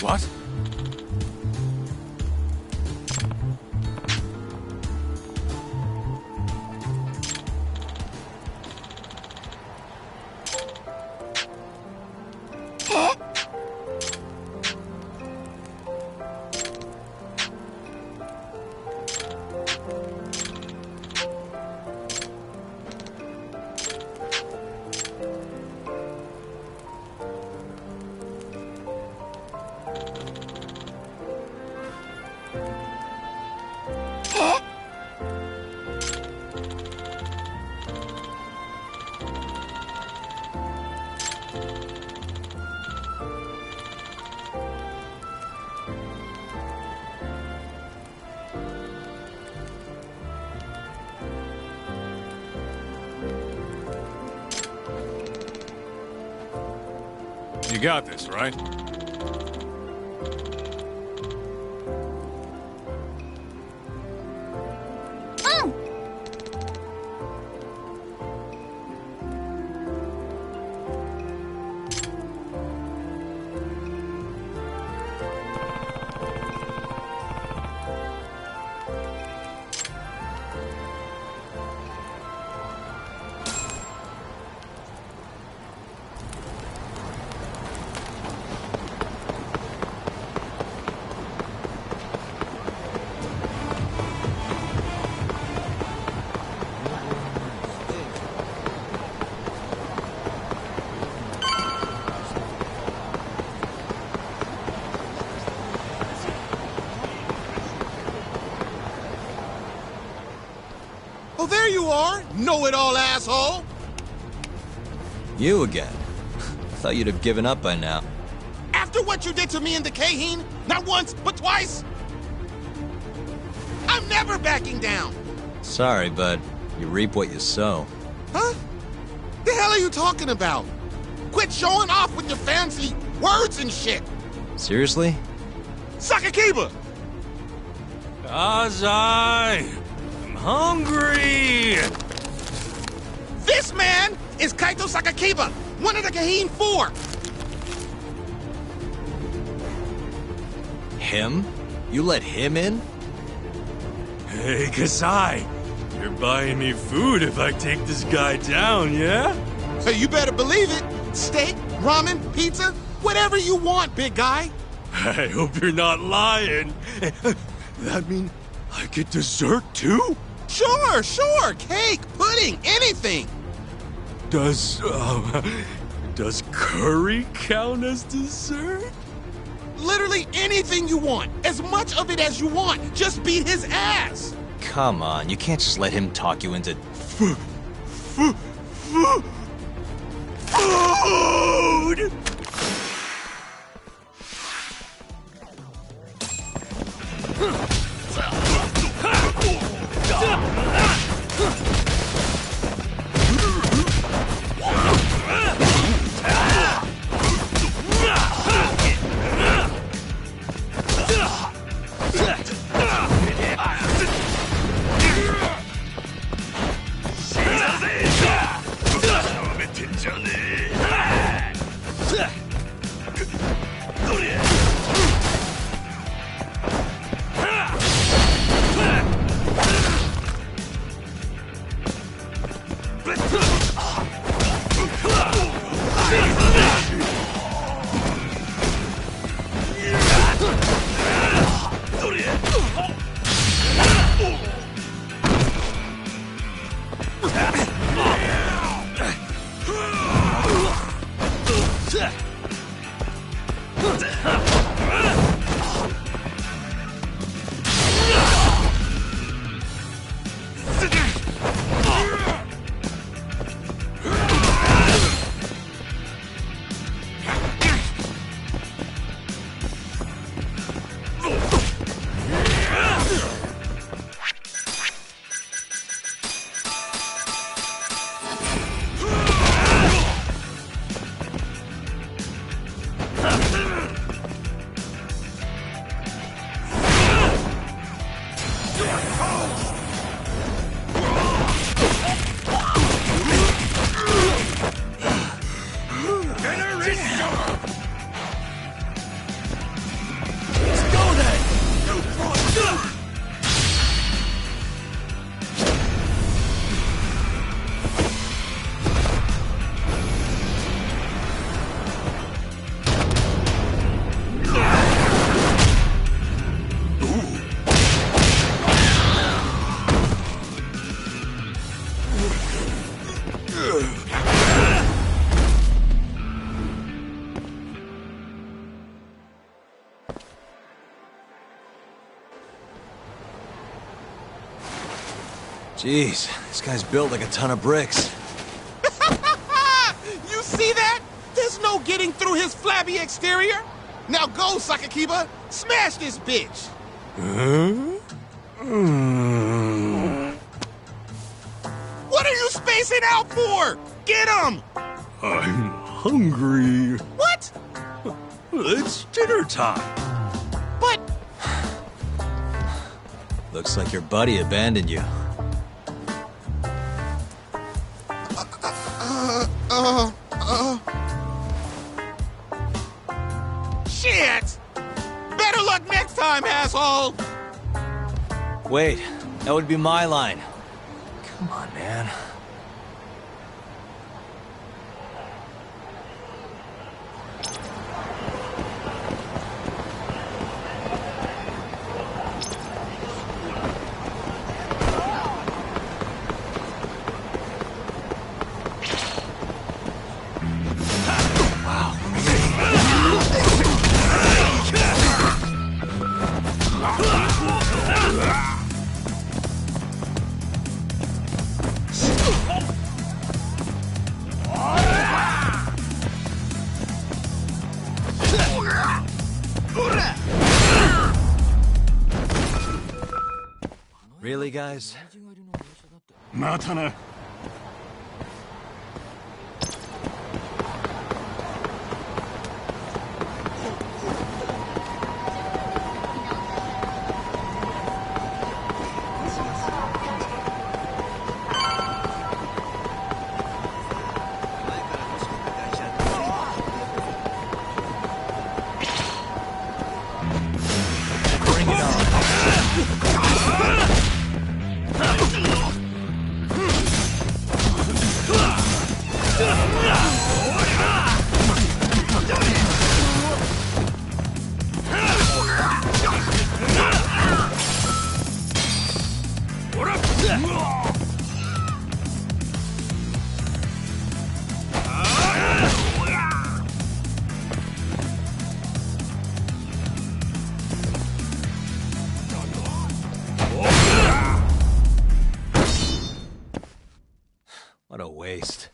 What? You got this, right? Oh, there you are, know-it-all asshole! You again. Thought you'd have given up by now. After what you did to me in the Kaheen, not once, but twice, I'm never backing down! Sorry, but you reap what you sow. Huh? The hell are you talking about? Quit showing off with your fancy words and shit! Seriously? Sakakiba! Azai! I'm hungry! This man is Kaito Sakakiba, one of the Kaheen 4! Him? You let him in? Hey, Kasai! You're buying me food if I take this guy down, yeah? So you better believe it! Steak, ramen, pizza, whatever you want, big guy! I hope you're not lying. That mean I get dessert too? Sure, sure! Cake, pudding, anything! Does curry count as dessert? Literally anything you want, as much of it as you want. Just beat his ass! Come on, you can't just let him talk you into... Food! is served! Let's go then! Jeez, this guy's built like a ton of bricks. You see that? There's no getting through his flabby exterior. Now go, Sakakiba. Smash this bitch. What are you spacing out for? Get him! I'm hungry. What? It's dinner time. But... Looks like your buddy abandoned you. Shit! Better luck next time, asshole! Wait, that would be my line. Come on, man. Really, guys? またな。What a waste.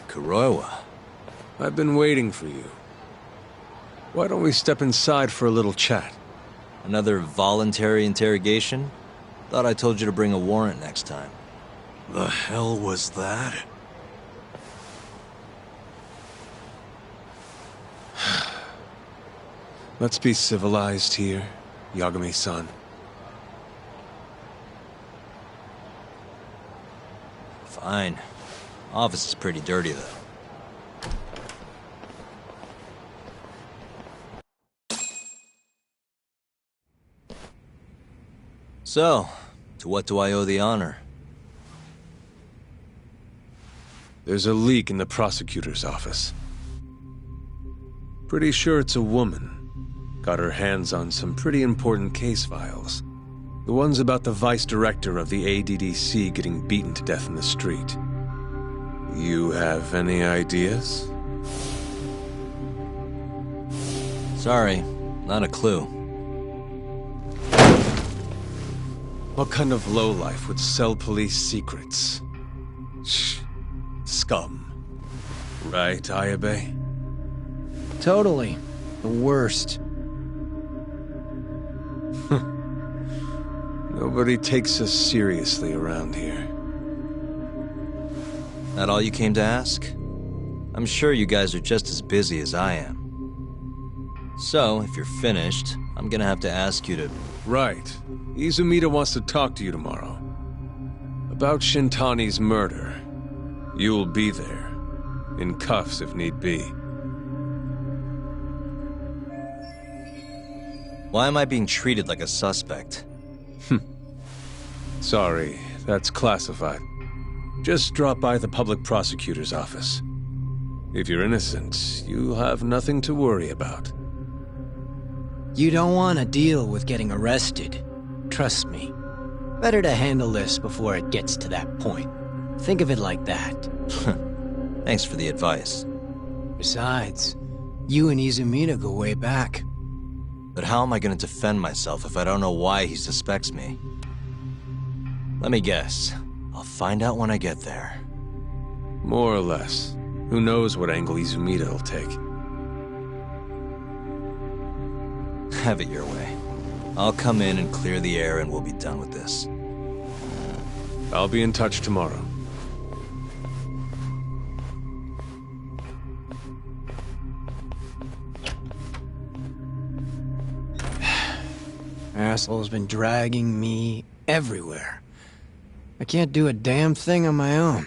Kuroiwa. I've been waiting for you. Why don't we step inside for a little chat? Another voluntary interrogation? Thought I told you to bring a warrant next time. The hell was that? Let's be civilized here, Yagami-san. Fine. Office is pretty dirty, though. So, to what do I owe the honor? There's a leak in the prosecutor's office. Pretty sure it's a woman. Got her hands on some pretty important case files. The ones about the vice director of the ADDC getting beaten to death in the street. You have any ideas? Sorry, not a clue. What kind of lowlife would sell police secrets? Shh. Scum. Right, Ayabe? Totally. The worst. Nobody takes us seriously around here. That all you came to ask? I'm sure you guys are just as busy as I am. So, if you're finished, I'm gonna have to ask you to... Right. Izumida wants to talk to you tomorrow. About Shintani's murder. You'll be there. In cuffs if need be. Why am I being treated like a suspect? Sorry, that's classified. Just drop by the public prosecutor's office. If you're innocent, you'll have nothing to worry about. You don't want to deal with getting arrested. Trust me. Better to handle this before it gets to that point. Think of it like that. Thanks for the advice. Besides, you and Izumida go way back. But how am I going to defend myself if I don't know why he suspects me? Let me guess. I'll find out when I get there. More or less. Who knows what angle Izumida will take. Have it your way. I'll come in and clear the air and we'll be done with this. I'll be in touch tomorrow. Asshole's been dragging me everywhere. I can't do a damn thing on my own.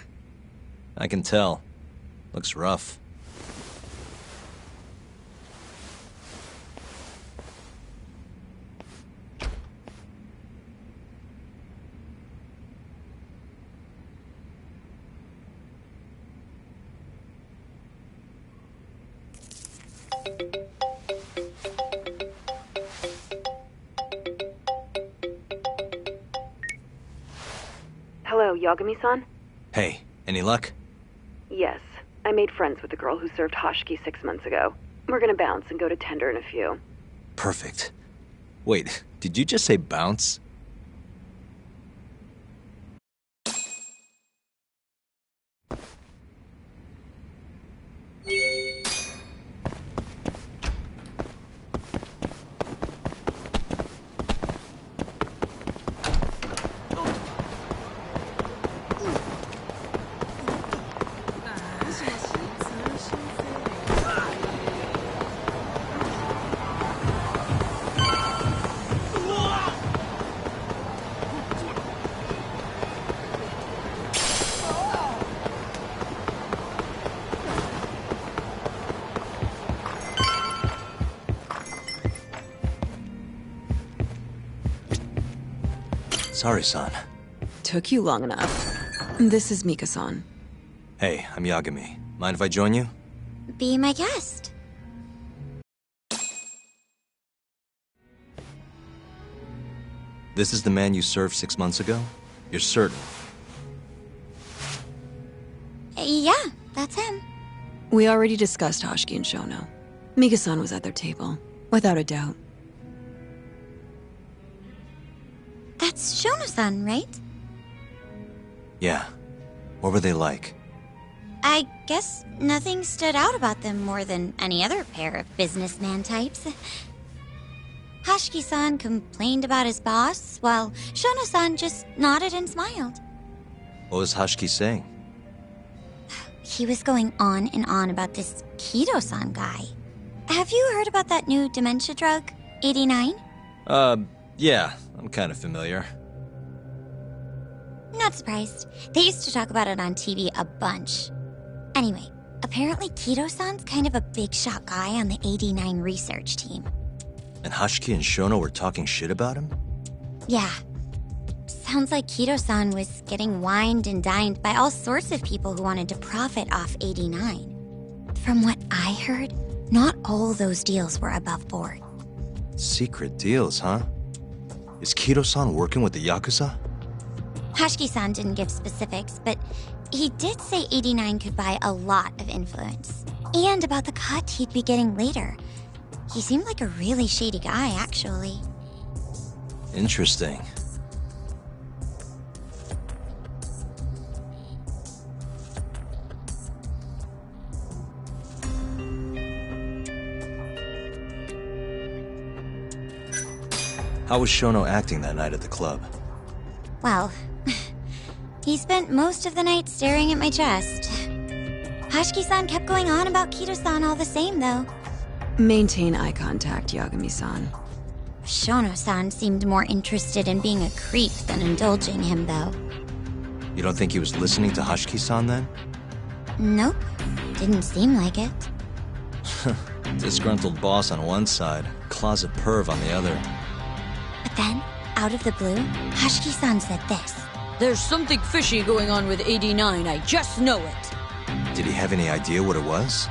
I can tell. Looks rough. Hello, Yagami-san? Hey, any luck? Yes. I made friends with the girl who served Hoshiki 6 months ago. We're gonna bounce and go to tender in a few. Perfect. Wait, did you just say bounce? Sorry, son. Took you long enough. This is Mika-san. Hey, I'm Yagami. Mind if I join you? Be my guest. This is the man you served 6 months ago? You're certain? Yeah, that's him. We already discussed Hoshiki and Shono. Mika-san was at their table, without a doubt. That's Shono-san, right? Yeah. What were they like? I guess nothing stood out about them more than any other pair of businessman types. Hoshiki-san complained about his boss, while Shono-san just nodded and smiled. What was Hoshiki saying? He was going on and on about this Kido-san guy. Have you heard about that new dementia drug, 89? Yeah, I'm kind of familiar. Not surprised. They used to talk about it on TV a bunch. Anyway, apparently Kido-san's kind of a big shot guy on the 89 research team. And Hoshiki and Shono were talking shit about him? Yeah. Sounds like Kido-san was getting wined and dined by all sorts of people who wanted to profit off 89. From what I heard, not all those deals were above board. Secret deals, huh? Is Kido-san working with the Yakuza? Hoshiki-san didn't give specifics, but he did say 89 could buy a lot of influence. And about the cut he'd be getting later. He seemed like a really shady guy, actually. Interesting. How was Shono acting that night at the club? Well, he spent most of the night staring at my chest. Hashiki-san kept going on about Kito-san all the same, though. Maintain eye contact, Yagami-san. Shono-san seemed more interested in being a creep than indulging him, though. You don't think he was listening to Hashiki-san then? Nope. Didn't seem like it. Disgruntled boss on one side, closet perv on the other. But then, out of the blue, Hashiki-san said this. There's something fishy going on with 89, I just know it. Did he have any idea what it was?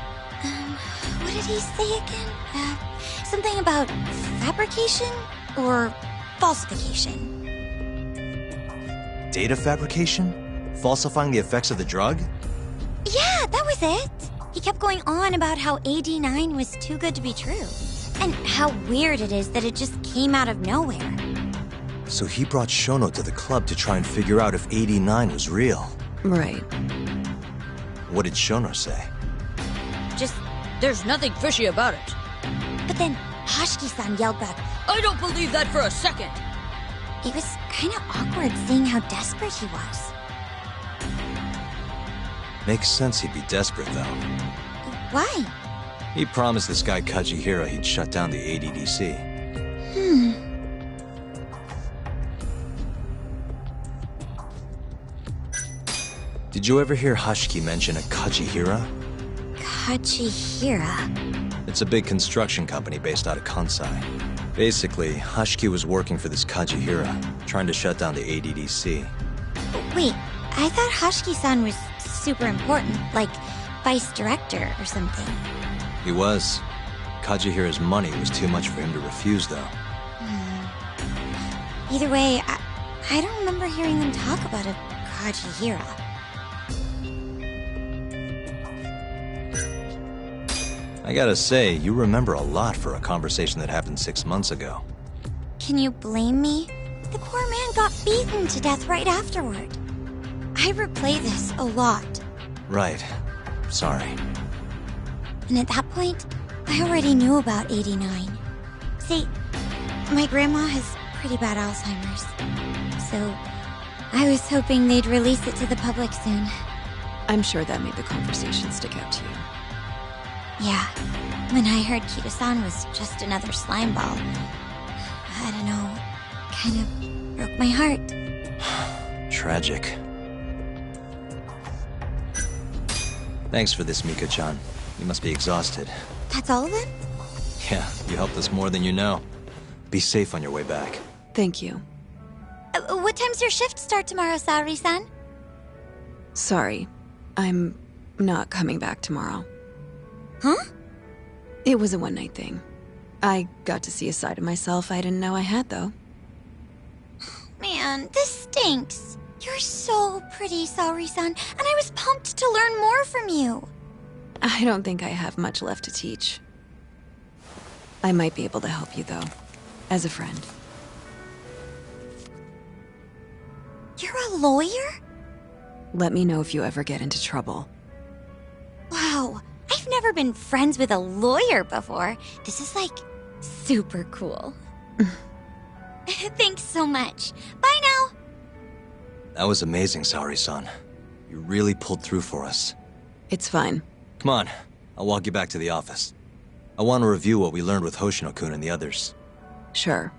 What did he say again? Something about fabrication or falsification. Data fabrication? Falsifying the effects of the drug? Yeah, that was it. He kept going on about how AD9 was too good to be true. And how weird it is that it just came out of nowhere. So he brought Shono to the club to try and figure out if 89 was real. Right. What did Shono say? Just, there's nothing fishy about it. But then Hashiki-san yelled back, I don't believe that for a second. It was kind of awkward seeing how desperate he was. Makes sense he'd be desperate, though. Why? He promised this guy Kajihira he'd shut down the ADDC. Did you ever hear Hashiki mention a Kajihira? Kajihira? It's a big construction company based out of Kansai. Basically, Hashiki was working for this Kajihira, trying to shut down the ADDC. Wait, I thought Hashiki-san was super important, like vice director or something. He was. Kajihira's money was too much for him to refuse, though. Either way, I don't remember hearing them talk about a Kajihira. I gotta say, you remember a lot for a conversation that happened 6 months ago. Can you blame me? The poor man got beaten to death right afterward. I replay this a lot. Right. Sorry. And at that point, I already knew about 89. See, my grandma has pretty bad Alzheimer's. So, I was hoping they'd release it to the public soon. I'm sure that made the conversation stick out to you. Yeah, when I heard Kito-san was just another slime ball, I don't know, kind of broke my heart. Tragic. Thanks for this, Mika-chan. You must be exhausted. That's all of it? Yeah, you helped us more than you know. Be safe on your way back. Thank you. What time's your shift start tomorrow, Saori-san? Sorry, I'm not coming back tomorrow. Huh? It was a one-night thing. I got to see a side of myself I didn't know I had, though. Man, this stinks. You're so pretty, Saori-san, and I was pumped to learn more from you. I don't think I have much left to teach. I might be able to help you, though, as a friend. You're a lawyer? Let me know if you ever get into trouble. Wow, I've never been friends with a lawyer before. This is, like, super cool. Thanks so much. Bye now! That was amazing, Saori-san. You really pulled through for us. It's fine. Come on, I'll walk you back to the office. I want to review what we learned with Hoshino-kun and the others. Sure.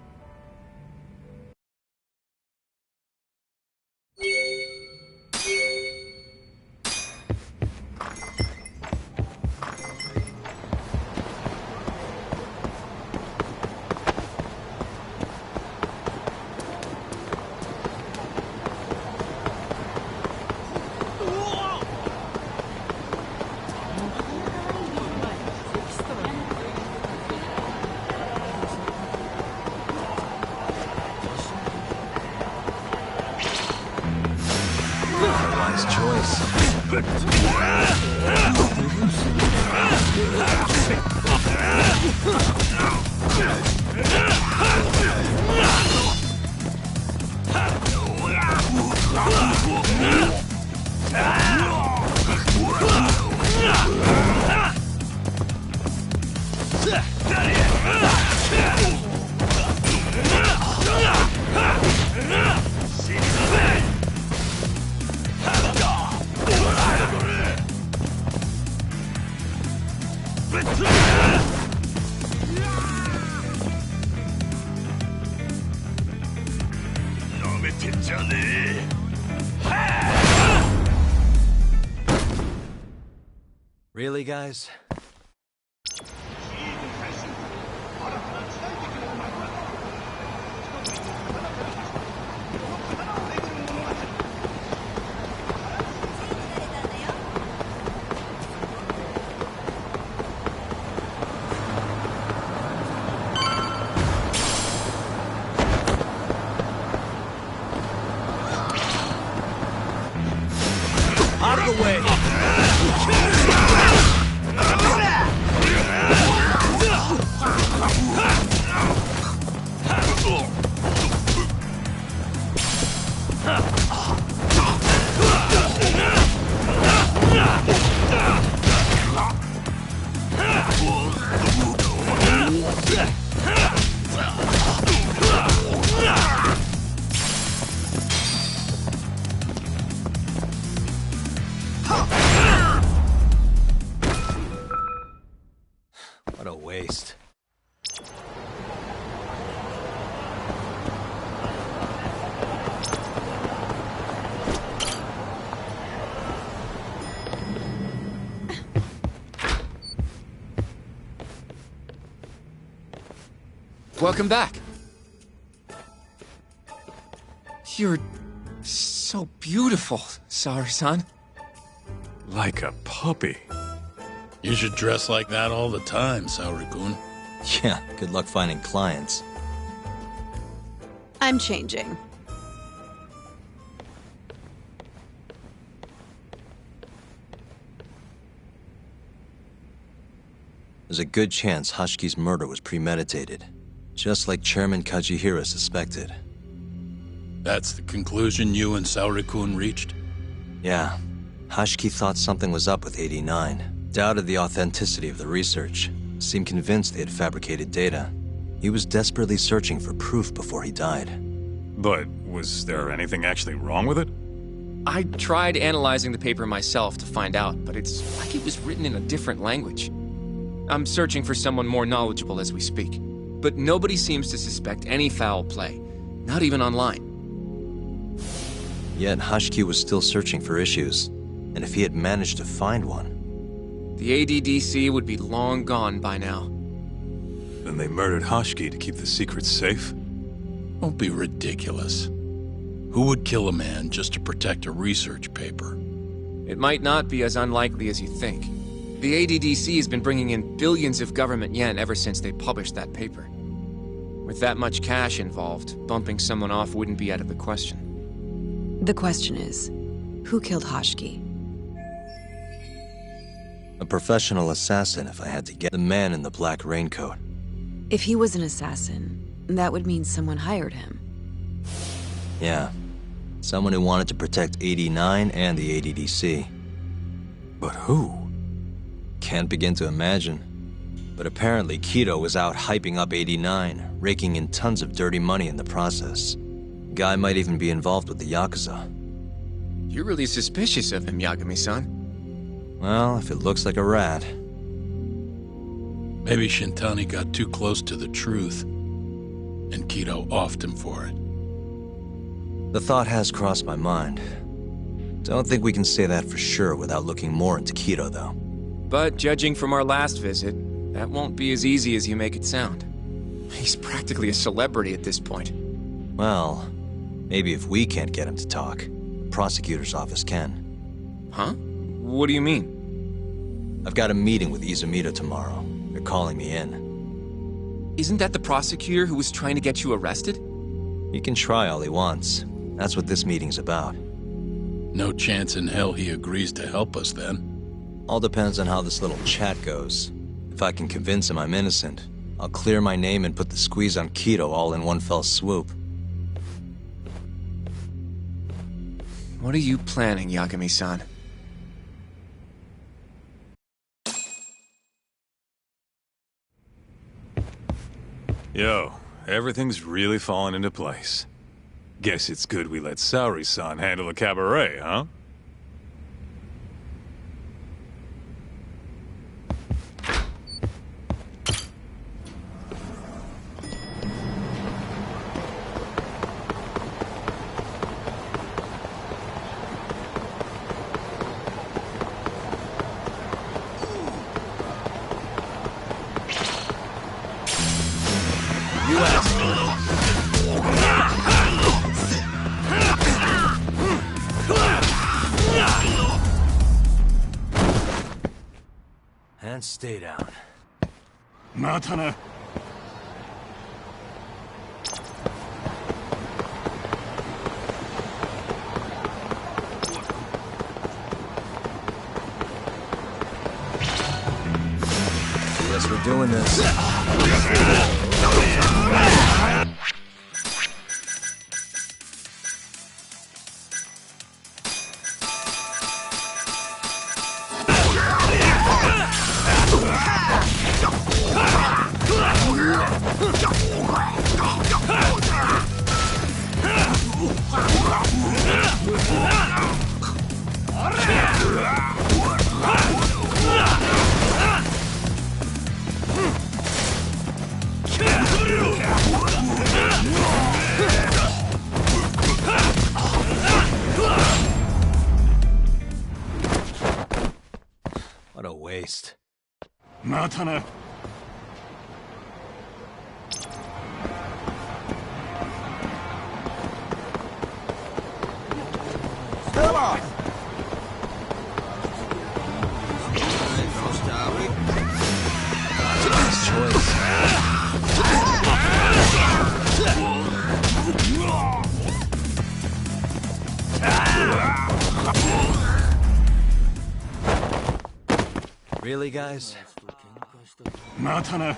Really, guys? Out of the way! What a waste. Welcome back. You're so beautiful, Saori-san. Like a puppy. You should dress like that all the time, Saori-kun. Yeah, good luck finding clients. I'm changing. There's a good chance Hashki's murder was premeditated, just like Chairman Kajihira suspected. That's the conclusion you and Saori-kun reached? Yeah. Hashki thought something was up with 89, doubted the authenticity of the research, seemed convinced they had fabricated data. He was desperately searching for proof before he died. But was there anything actually wrong with it? I tried analyzing the paper myself to find out, but it's like it was written in a different language. I'm searching for someone more knowledgeable as we speak, but nobody seems to suspect any foul play, not even online. Yet Hashki was still searching for issues, and if he had managed to find one... The ADDC would be long gone by now. Then they murdered Hashki to keep the secret safe? Don't be ridiculous. Who would kill a man just to protect a research paper? It might not be as unlikely as you think. The ADDC has been bringing in billions of government yen ever since they published that paper. With that much cash involved, bumping someone off wouldn't be out of the question. The question is, who killed Hashki? A professional assassin, if I had to guess. The man in the black raincoat. If he was an assassin, that would mean someone hired him. Yeah. Someone who wanted to protect 89 and the ADDC. But who? Can't begin to imagine. But apparently Kido was out hyping up 89, raking in tons of dirty money in the process. Guy might even be involved with the Yakuza. You're really suspicious of him, Yagami-san. Well, if it looks like a rat. Maybe Shintani got too close to the truth, and Kido offed him for it. The thought has crossed my mind. Don't think we can say that for sure without looking more into Kido, though. But judging from our last visit, that won't be as easy as you make it sound. He's practically a celebrity at this point. Well, maybe if we can't get him to talk, the prosecutor's office can. Huh? What do you mean? I've got a meeting with Izumida tomorrow. They're calling me in. Isn't that the prosecutor who was trying to get you arrested? He can try all he wants. That's what this meeting's about. No chance in hell he agrees to help us, then. All depends on how this little chat goes. If I can convince him I'm innocent, I'll clear my name and put the squeeze on Kido all in one fell swoop. What are you planning, Yagami-san? Yo, everything's really falling into place. Guess it's good we let Saori-san handle the cabaret, huh? and stay down. またな。Guess we're doing this. What a waste. またな。Nice choice. Really, guys? またな。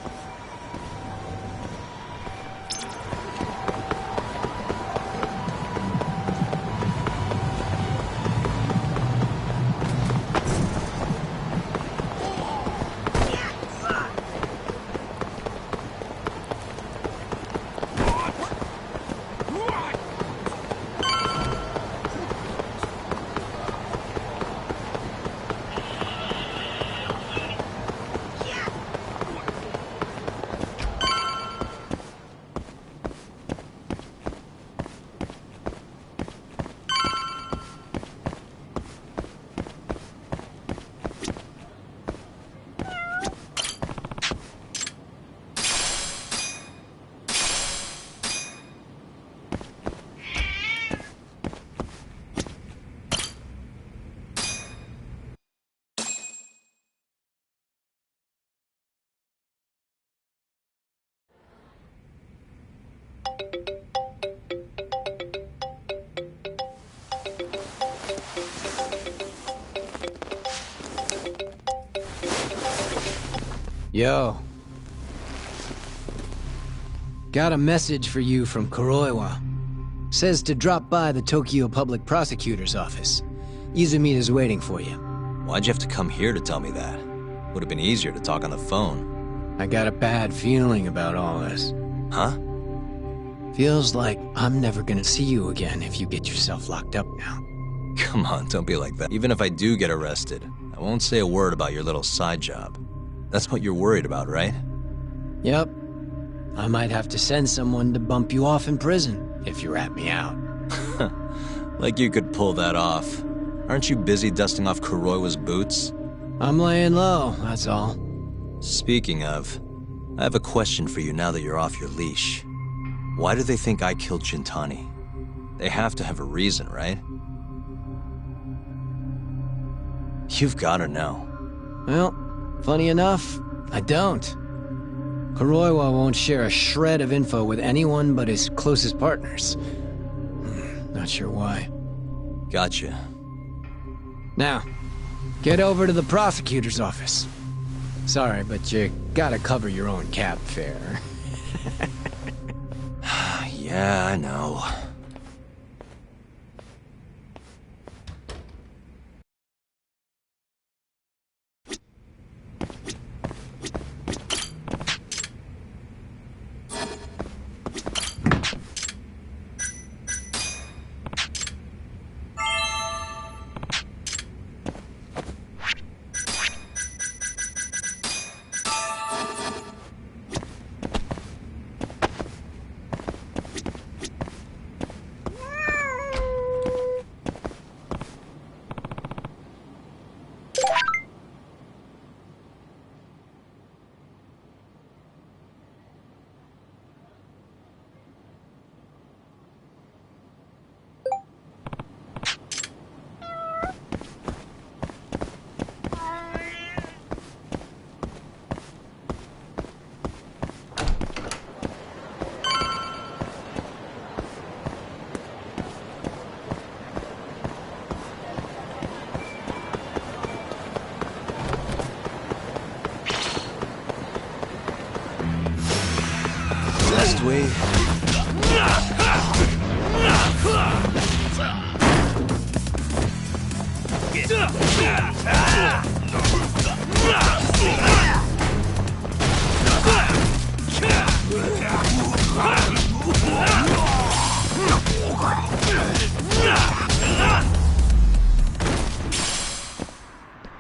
Yo. Got a message for you from Kuroiwa. Says to drop by the Tokyo Public Prosecutor's office. Izumina's waiting for you. Why'd you have to come here to tell me that? Would have been easier to talk on the phone. I got a bad feeling about all this. Huh? Feels like I'm never gonna see you again if you get yourself locked up now. Come on, don't be like that. Even if I do get arrested, I won't say a word about your little side job. That's what you're worried about, right? Yep. I might have to send someone to bump you off in prison if you rat me out. Like you could pull that off. Aren't you busy dusting off Kuroiwa's boots? I'm laying low, that's all. Speaking of, I have a question for you now that you're off your leash. Why do they think I killed Shintani? They have to have a reason, right? You've gotta know. Well, funny enough, I don't. Kuroiwa won't share a shred of info with anyone but his closest partners. Not sure why. Gotcha. Now, get over to the prosecutor's office. Sorry, but you gotta cover your own cab fare. Yeah, I know. As we...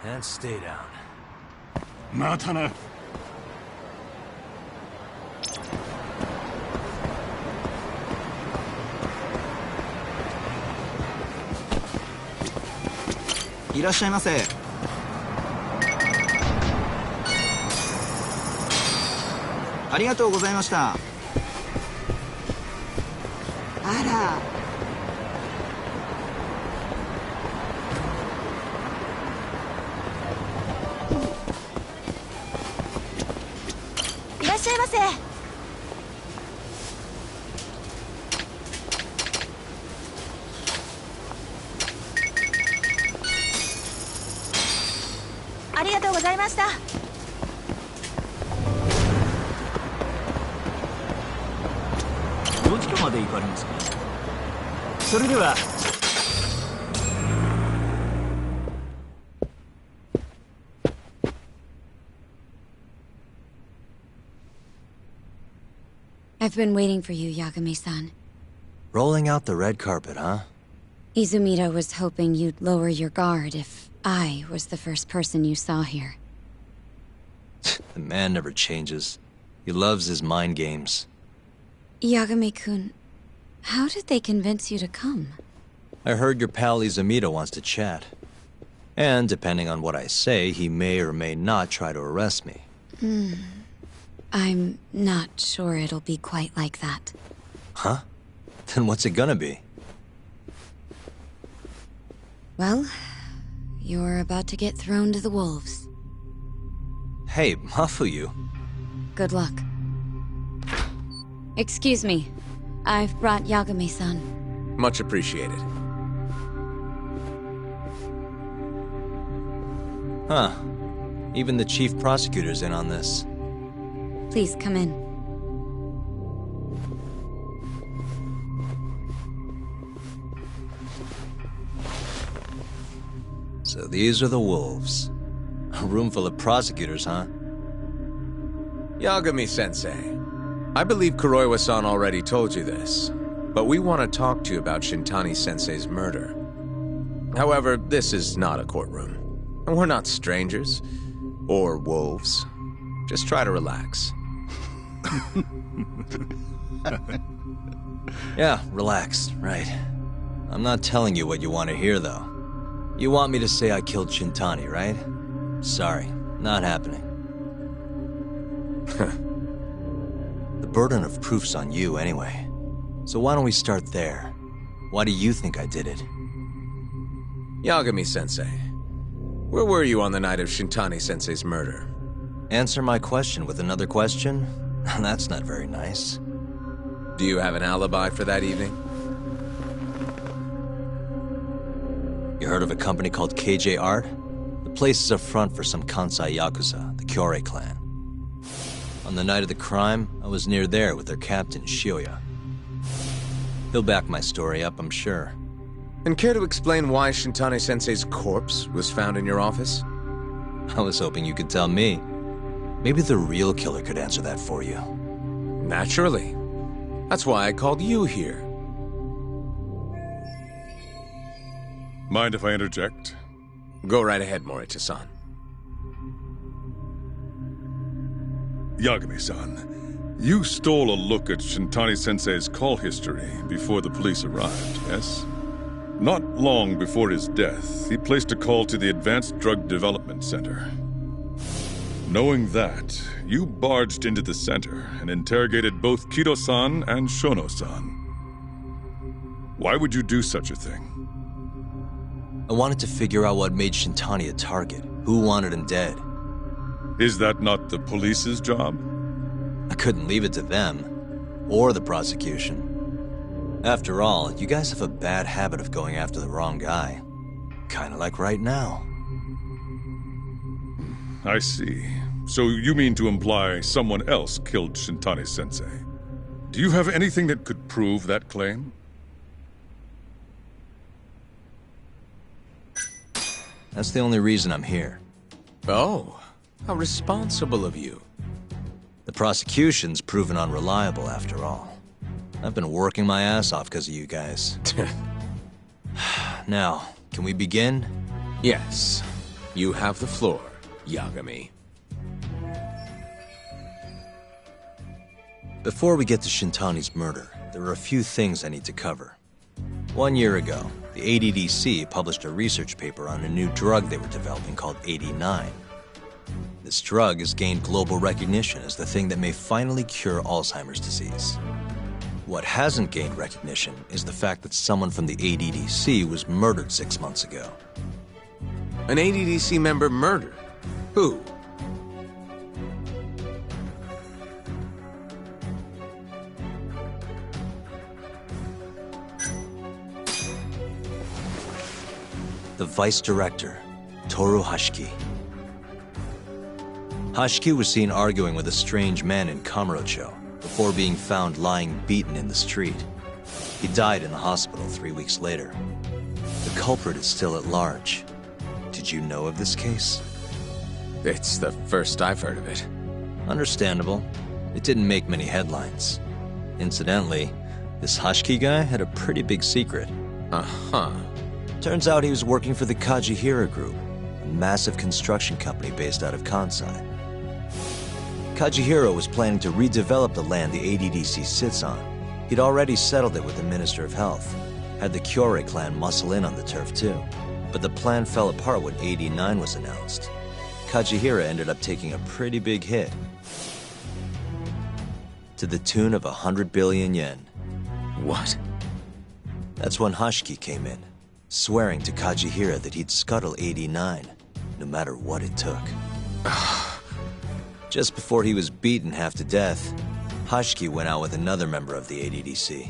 And stay down. またな。いらっしゃいませ。ありがとうございました。あら。いらっしゃいませ。ありがとうございました。どちらまで行かれますか？それでは。I've been waiting for you, Yagami-san. Rolling out the red carpet, huh? Izumida was hoping you'd lower your guard if I was the first person you saw here. The man never changes. He loves his mind games. Yagami-kun, how did they convince you to come? I heard your pal Izumida wants to chat. And depending on what I say, he may or may not try to arrest me. I'm not sure it'll be quite like that. Huh? Then what's it gonna be? Well, you're about to get thrown to the wolves. Hey, Mafuyu. Good luck. Excuse me. I've brought Yagami-san. Much appreciated. Huh. Even the chief prosecutor's in on this. Please come in. So these are the wolves. A room full of prosecutors, huh? Yagami-sensei, I believe Kuroiwa-san already told you this, but we want to talk to you about Shintani-sensei's murder. However, this is not a courtroom, and we're not strangers, or wolves. Just try to relax. Yeah, relax, right. I'm not telling you what you want to hear, though. You want me to say I killed Shintani, right? Sorry, not happening. The burden of proof's on you, anyway. So why don't we start there? Why do you think I did it? Yagami-sensei, where were you on the night of Shintani-sensei's murder? Answer my question with another question? That's not very nice. Do you have an alibi for that evening? You heard of a company called KJ Art? The place is a front for some Kansai Yakuza, the Kyorei clan. On the night of the crime, I was near there with their captain, Shioya. He'll back my story up, I'm sure. And care to explain why Shintani-sensei's corpse was found in your office? I was hoping you could tell me. Maybe the real killer could answer that for you. Naturally. That's why I called you here. Mind if I interject? Go right ahead, Morita-san. Yagami-san, you stole a look at Shintani-sensei's call history before the police arrived, yes? Not long before his death, he placed a call to the Advanced Drug Development Center. Knowing that, you barged into the center and interrogated both Kido-san and Shono-san. Why would you do such a thing? I wanted to figure out what made Shintani a target, who wanted him dead. Is that not the police's job? I couldn't leave it to them, or the prosecution. After all, you guys have a bad habit of going after the wrong guy. Kinda like right now. I see. So you mean to imply someone else killed Shintani-sensei? Do you have anything that could prove that claim? That's the only reason I'm here. Oh, how responsible of you. The prosecution's proven unreliable after all. I've been working my ass off because of you guys. Now, can we begin? Yes. You have the floor, Yagami. Before we get to Shintani's murder, there are a few things I need to cover. 1 year ago, the ADDC published a research paper on a new drug they were developing called 89. This drug has gained global recognition as the thing that may finally cure Alzheimer's disease. What hasn't gained recognition is the fact that someone from the ADDC was murdered 6 months ago. An ADDC member murdered? Who? The Vice Director, Toru Hashiki. Hashiki was seen arguing with a strange man in Kamurocho before being found lying beaten in the street. He died in the hospital 3 weeks later. The culprit is still at large. Did you know of this case? It's the first I've heard of it. Understandable. It didn't make many headlines. Incidentally, this Hashiki guy had a pretty big secret. Uh-huh. Turns out he was working for the Kajihira Group, a massive construction company based out of Kansai. Kajihira was planning to redevelop the land the ADDC sits on. He'd already settled it with the Minister of Health, had the Kyorei clan muscle in on the turf too. But the plan fell apart when 89 was announced. Kajihira ended up taking a pretty big hit, to the tune of 100 billion yen. What? That's when Hashiki came in, swearing to Kajihira that he'd scuttle 89, no matter what it took. Just before he was beaten half to death, Hashiki went out with another member of the ADDC.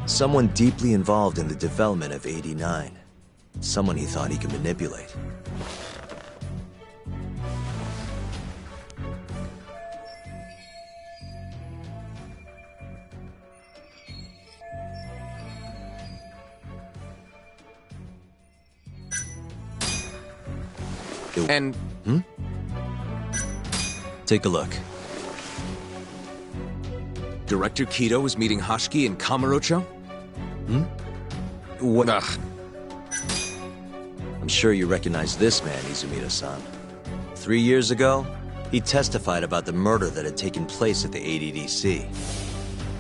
Someone deeply involved in the development of 89. Someone he thought he could manipulate. And... Take a look. Director Kido was meeting Hashiki in Kamurocho? What? I'm sure you recognize this man, Izumida-san. 3 years ago, he testified about the murder that had taken place at the ADDC.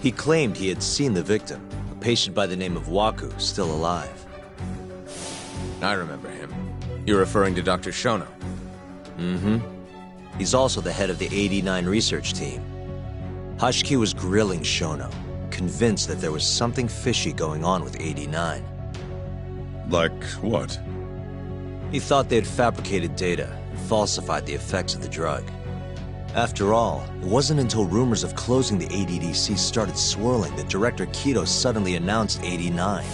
He claimed he had seen the victim, a patient by the name of Waku, still alive. I remember him. You're referring to Dr. Shono? Mm-hmm. He's also the head of the 89 research team. Hashiki was grilling Shono, convinced that there was something fishy going on with 89. Like what? He thought they'd fabricated data and falsified the effects of the drug. After all, it wasn't until rumors of closing the ADDC started swirling that Director Kido suddenly announced 89.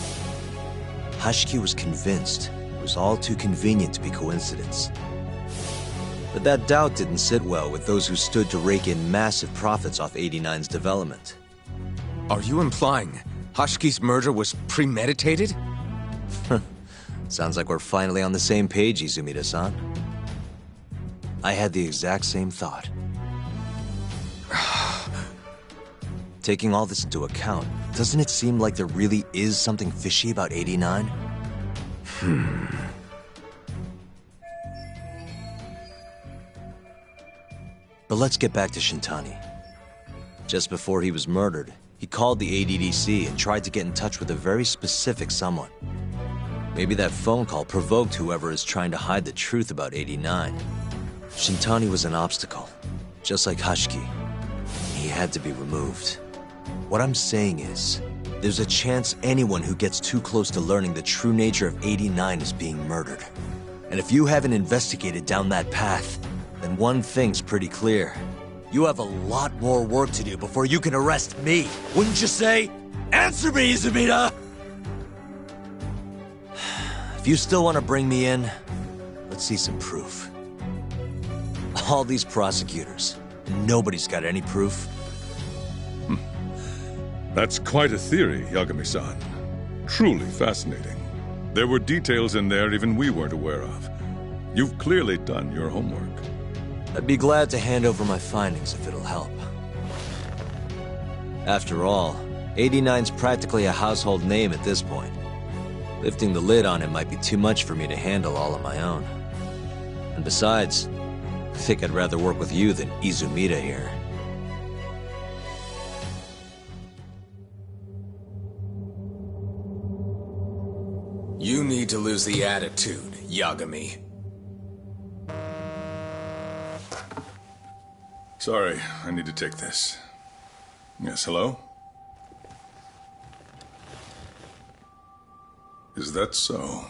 Hashiki was convinced it was all too convenient to be coincidence. But that doubt didn't sit well with those who stood to rake in massive profits off 89's development. Are you implying Hashiki's murder was premeditated? Sounds like we're finally on the same page, Izumida-san. I had the exact same thought. Taking all this into account, doesn't it seem like there really is something fishy about 89? But let's get back to Shintani. Just before he was murdered, he called the ADDC and tried to get in touch with a very specific someone. Maybe that phone call provoked whoever is trying to hide the truth about 89. Shintani was an obstacle, just like Hashiki. He had to be removed. What I'm saying is, there's a chance anyone who gets too close to learning the true nature of 89 is being murdered. And if you haven't investigated down that path, then one thing's pretty clear. You have a lot more work to do before you can arrest me. Wouldn't you say? Answer me, Izumida! If you still want to bring me in, let's see some proof. All these prosecutors, and nobody's got any proof. That's quite a theory, Yagami-san. Truly fascinating. There were details in there even we weren't aware of. You've clearly done your homework. I'd be glad to hand over my findings if it'll help. After all, 89's practically a household name at this point. Lifting the lid on it might be too much for me to handle all on my own. And besides, I think I'd rather work with you than Izumida here. You need to lose the attitude, Yagami. Sorry, I need to take this. Yes, hello? Is that so?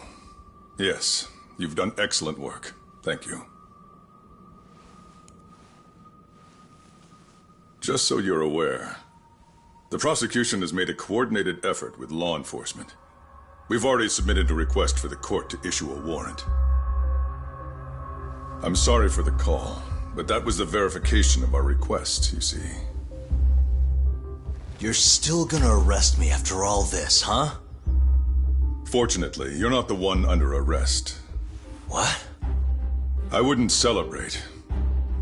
Yes, you've done excellent work. Thank you. Just so you're aware, the prosecution has made a coordinated effort with law enforcement. We've already submitted a request for the court to issue a warrant. I'm sorry for the call, but that was the verification of our request, you see. You're still gonna arrest me after all this, huh? Fortunately, you're not the one under arrest. What? I wouldn't celebrate.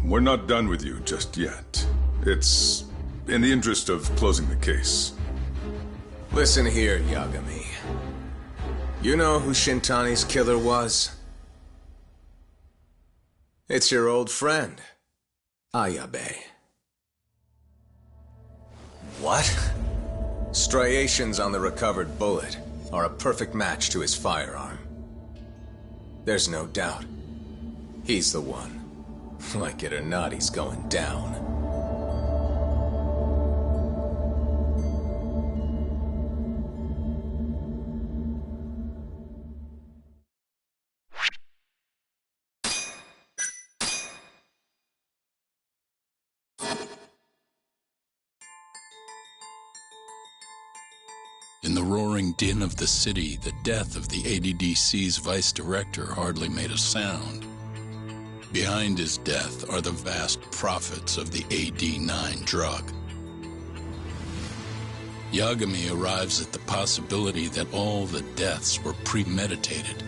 We're not done with you just yet. It's in the interest of closing the case. Listen here, Yagami. You know who Shintani's killer was? It's your old friend, Ayabe. What? Striations on the recovered bullet are a perfect match to his firearm. There's no doubt. He's the one. Like it or not, he's going down. In the roaring din of the city, the death of the ADDC's vice director hardly made a sound. Behind his death are the vast profits of the AD9 drug. Yagami arrives at the possibility that all the deaths were premeditated.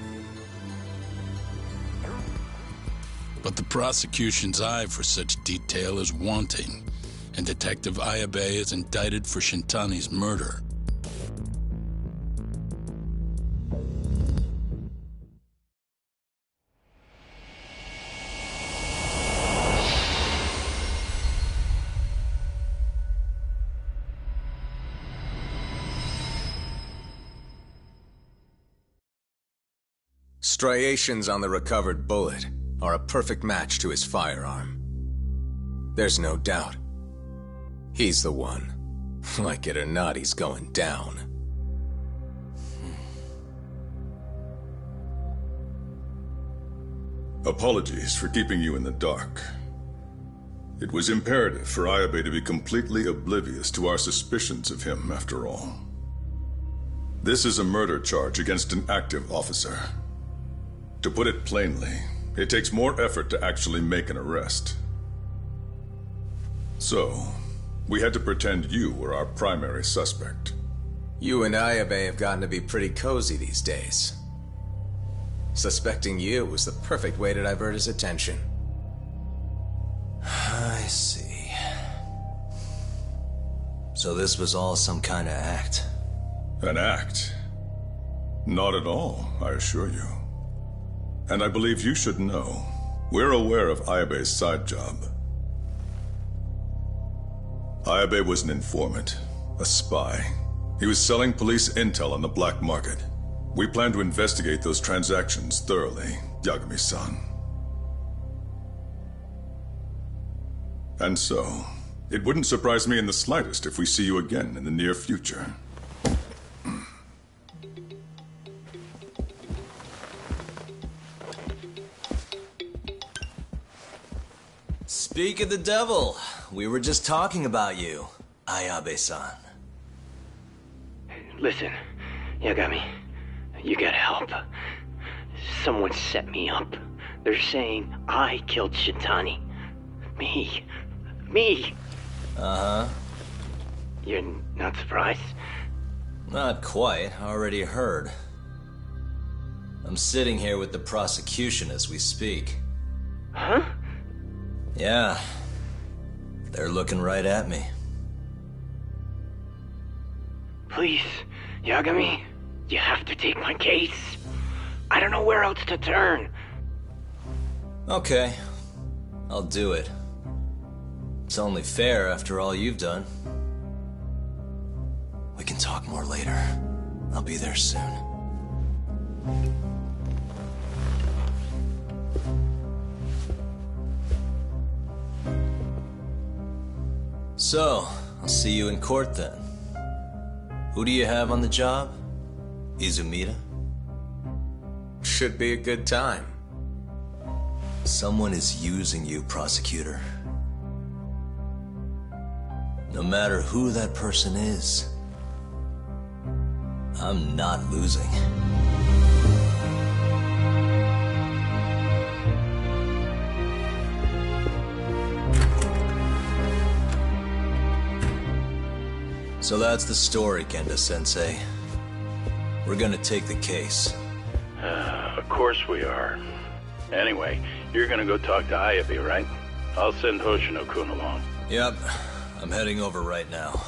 But the prosecution's eye for such detail is wanting, and Detective Ayabe is indicted for Shintani's murder. Striations on the recovered bullet are a perfect match to his firearm. There's no doubt. He's the one. Like it or not, he's going down. Apologies for keeping you in the dark. It was imperative for Ayabe to be completely oblivious to our suspicions of him, after all. This is a murder charge against an active officer. To put it plainly, it takes more effort to actually make an arrest. So, we had to pretend you were our primary suspect. You and Ayabe have gotten to be pretty cozy these days. Suspecting you was the perfect way to divert his attention. I see. So this was all some kind of act? An act? Not at all, I assure you. And I believe you should know, we're aware of Ayabe's side job. Ayabe was an informant, a spy. He was selling police intel on the black market. We plan to investigate those transactions thoroughly, Yagami-san. And so, it wouldn't surprise me in the slightest if we see you again in the near future. Speak of the devil, we were just talking about you, Ayabe-san. Listen, Yagami, you gotta help. Someone set me up. They're saying I killed Shintani. Me. Uh-huh. You're not surprised? Not quite. I already heard. I'm sitting here with the prosecution as we speak. Huh? Yeah. They're looking right at me. Please, Yagami, you have to take my case. I don't know where else to turn. Okay. I'll do it. It's only fair after all you've done. We can talk more later. I'll be there soon. So, I'll see you in court then. Who do you have on the job? Izumida? Should be a good time. Someone is using you, prosecutor. No matter who that person is, I'm not losing. So that's the story, Kenda-sensei. We're gonna take the case. Of course we are. Anyway, you're gonna go talk to Ayabe, right? I'll send Hoshino-kun along. Yep. I'm heading over right now.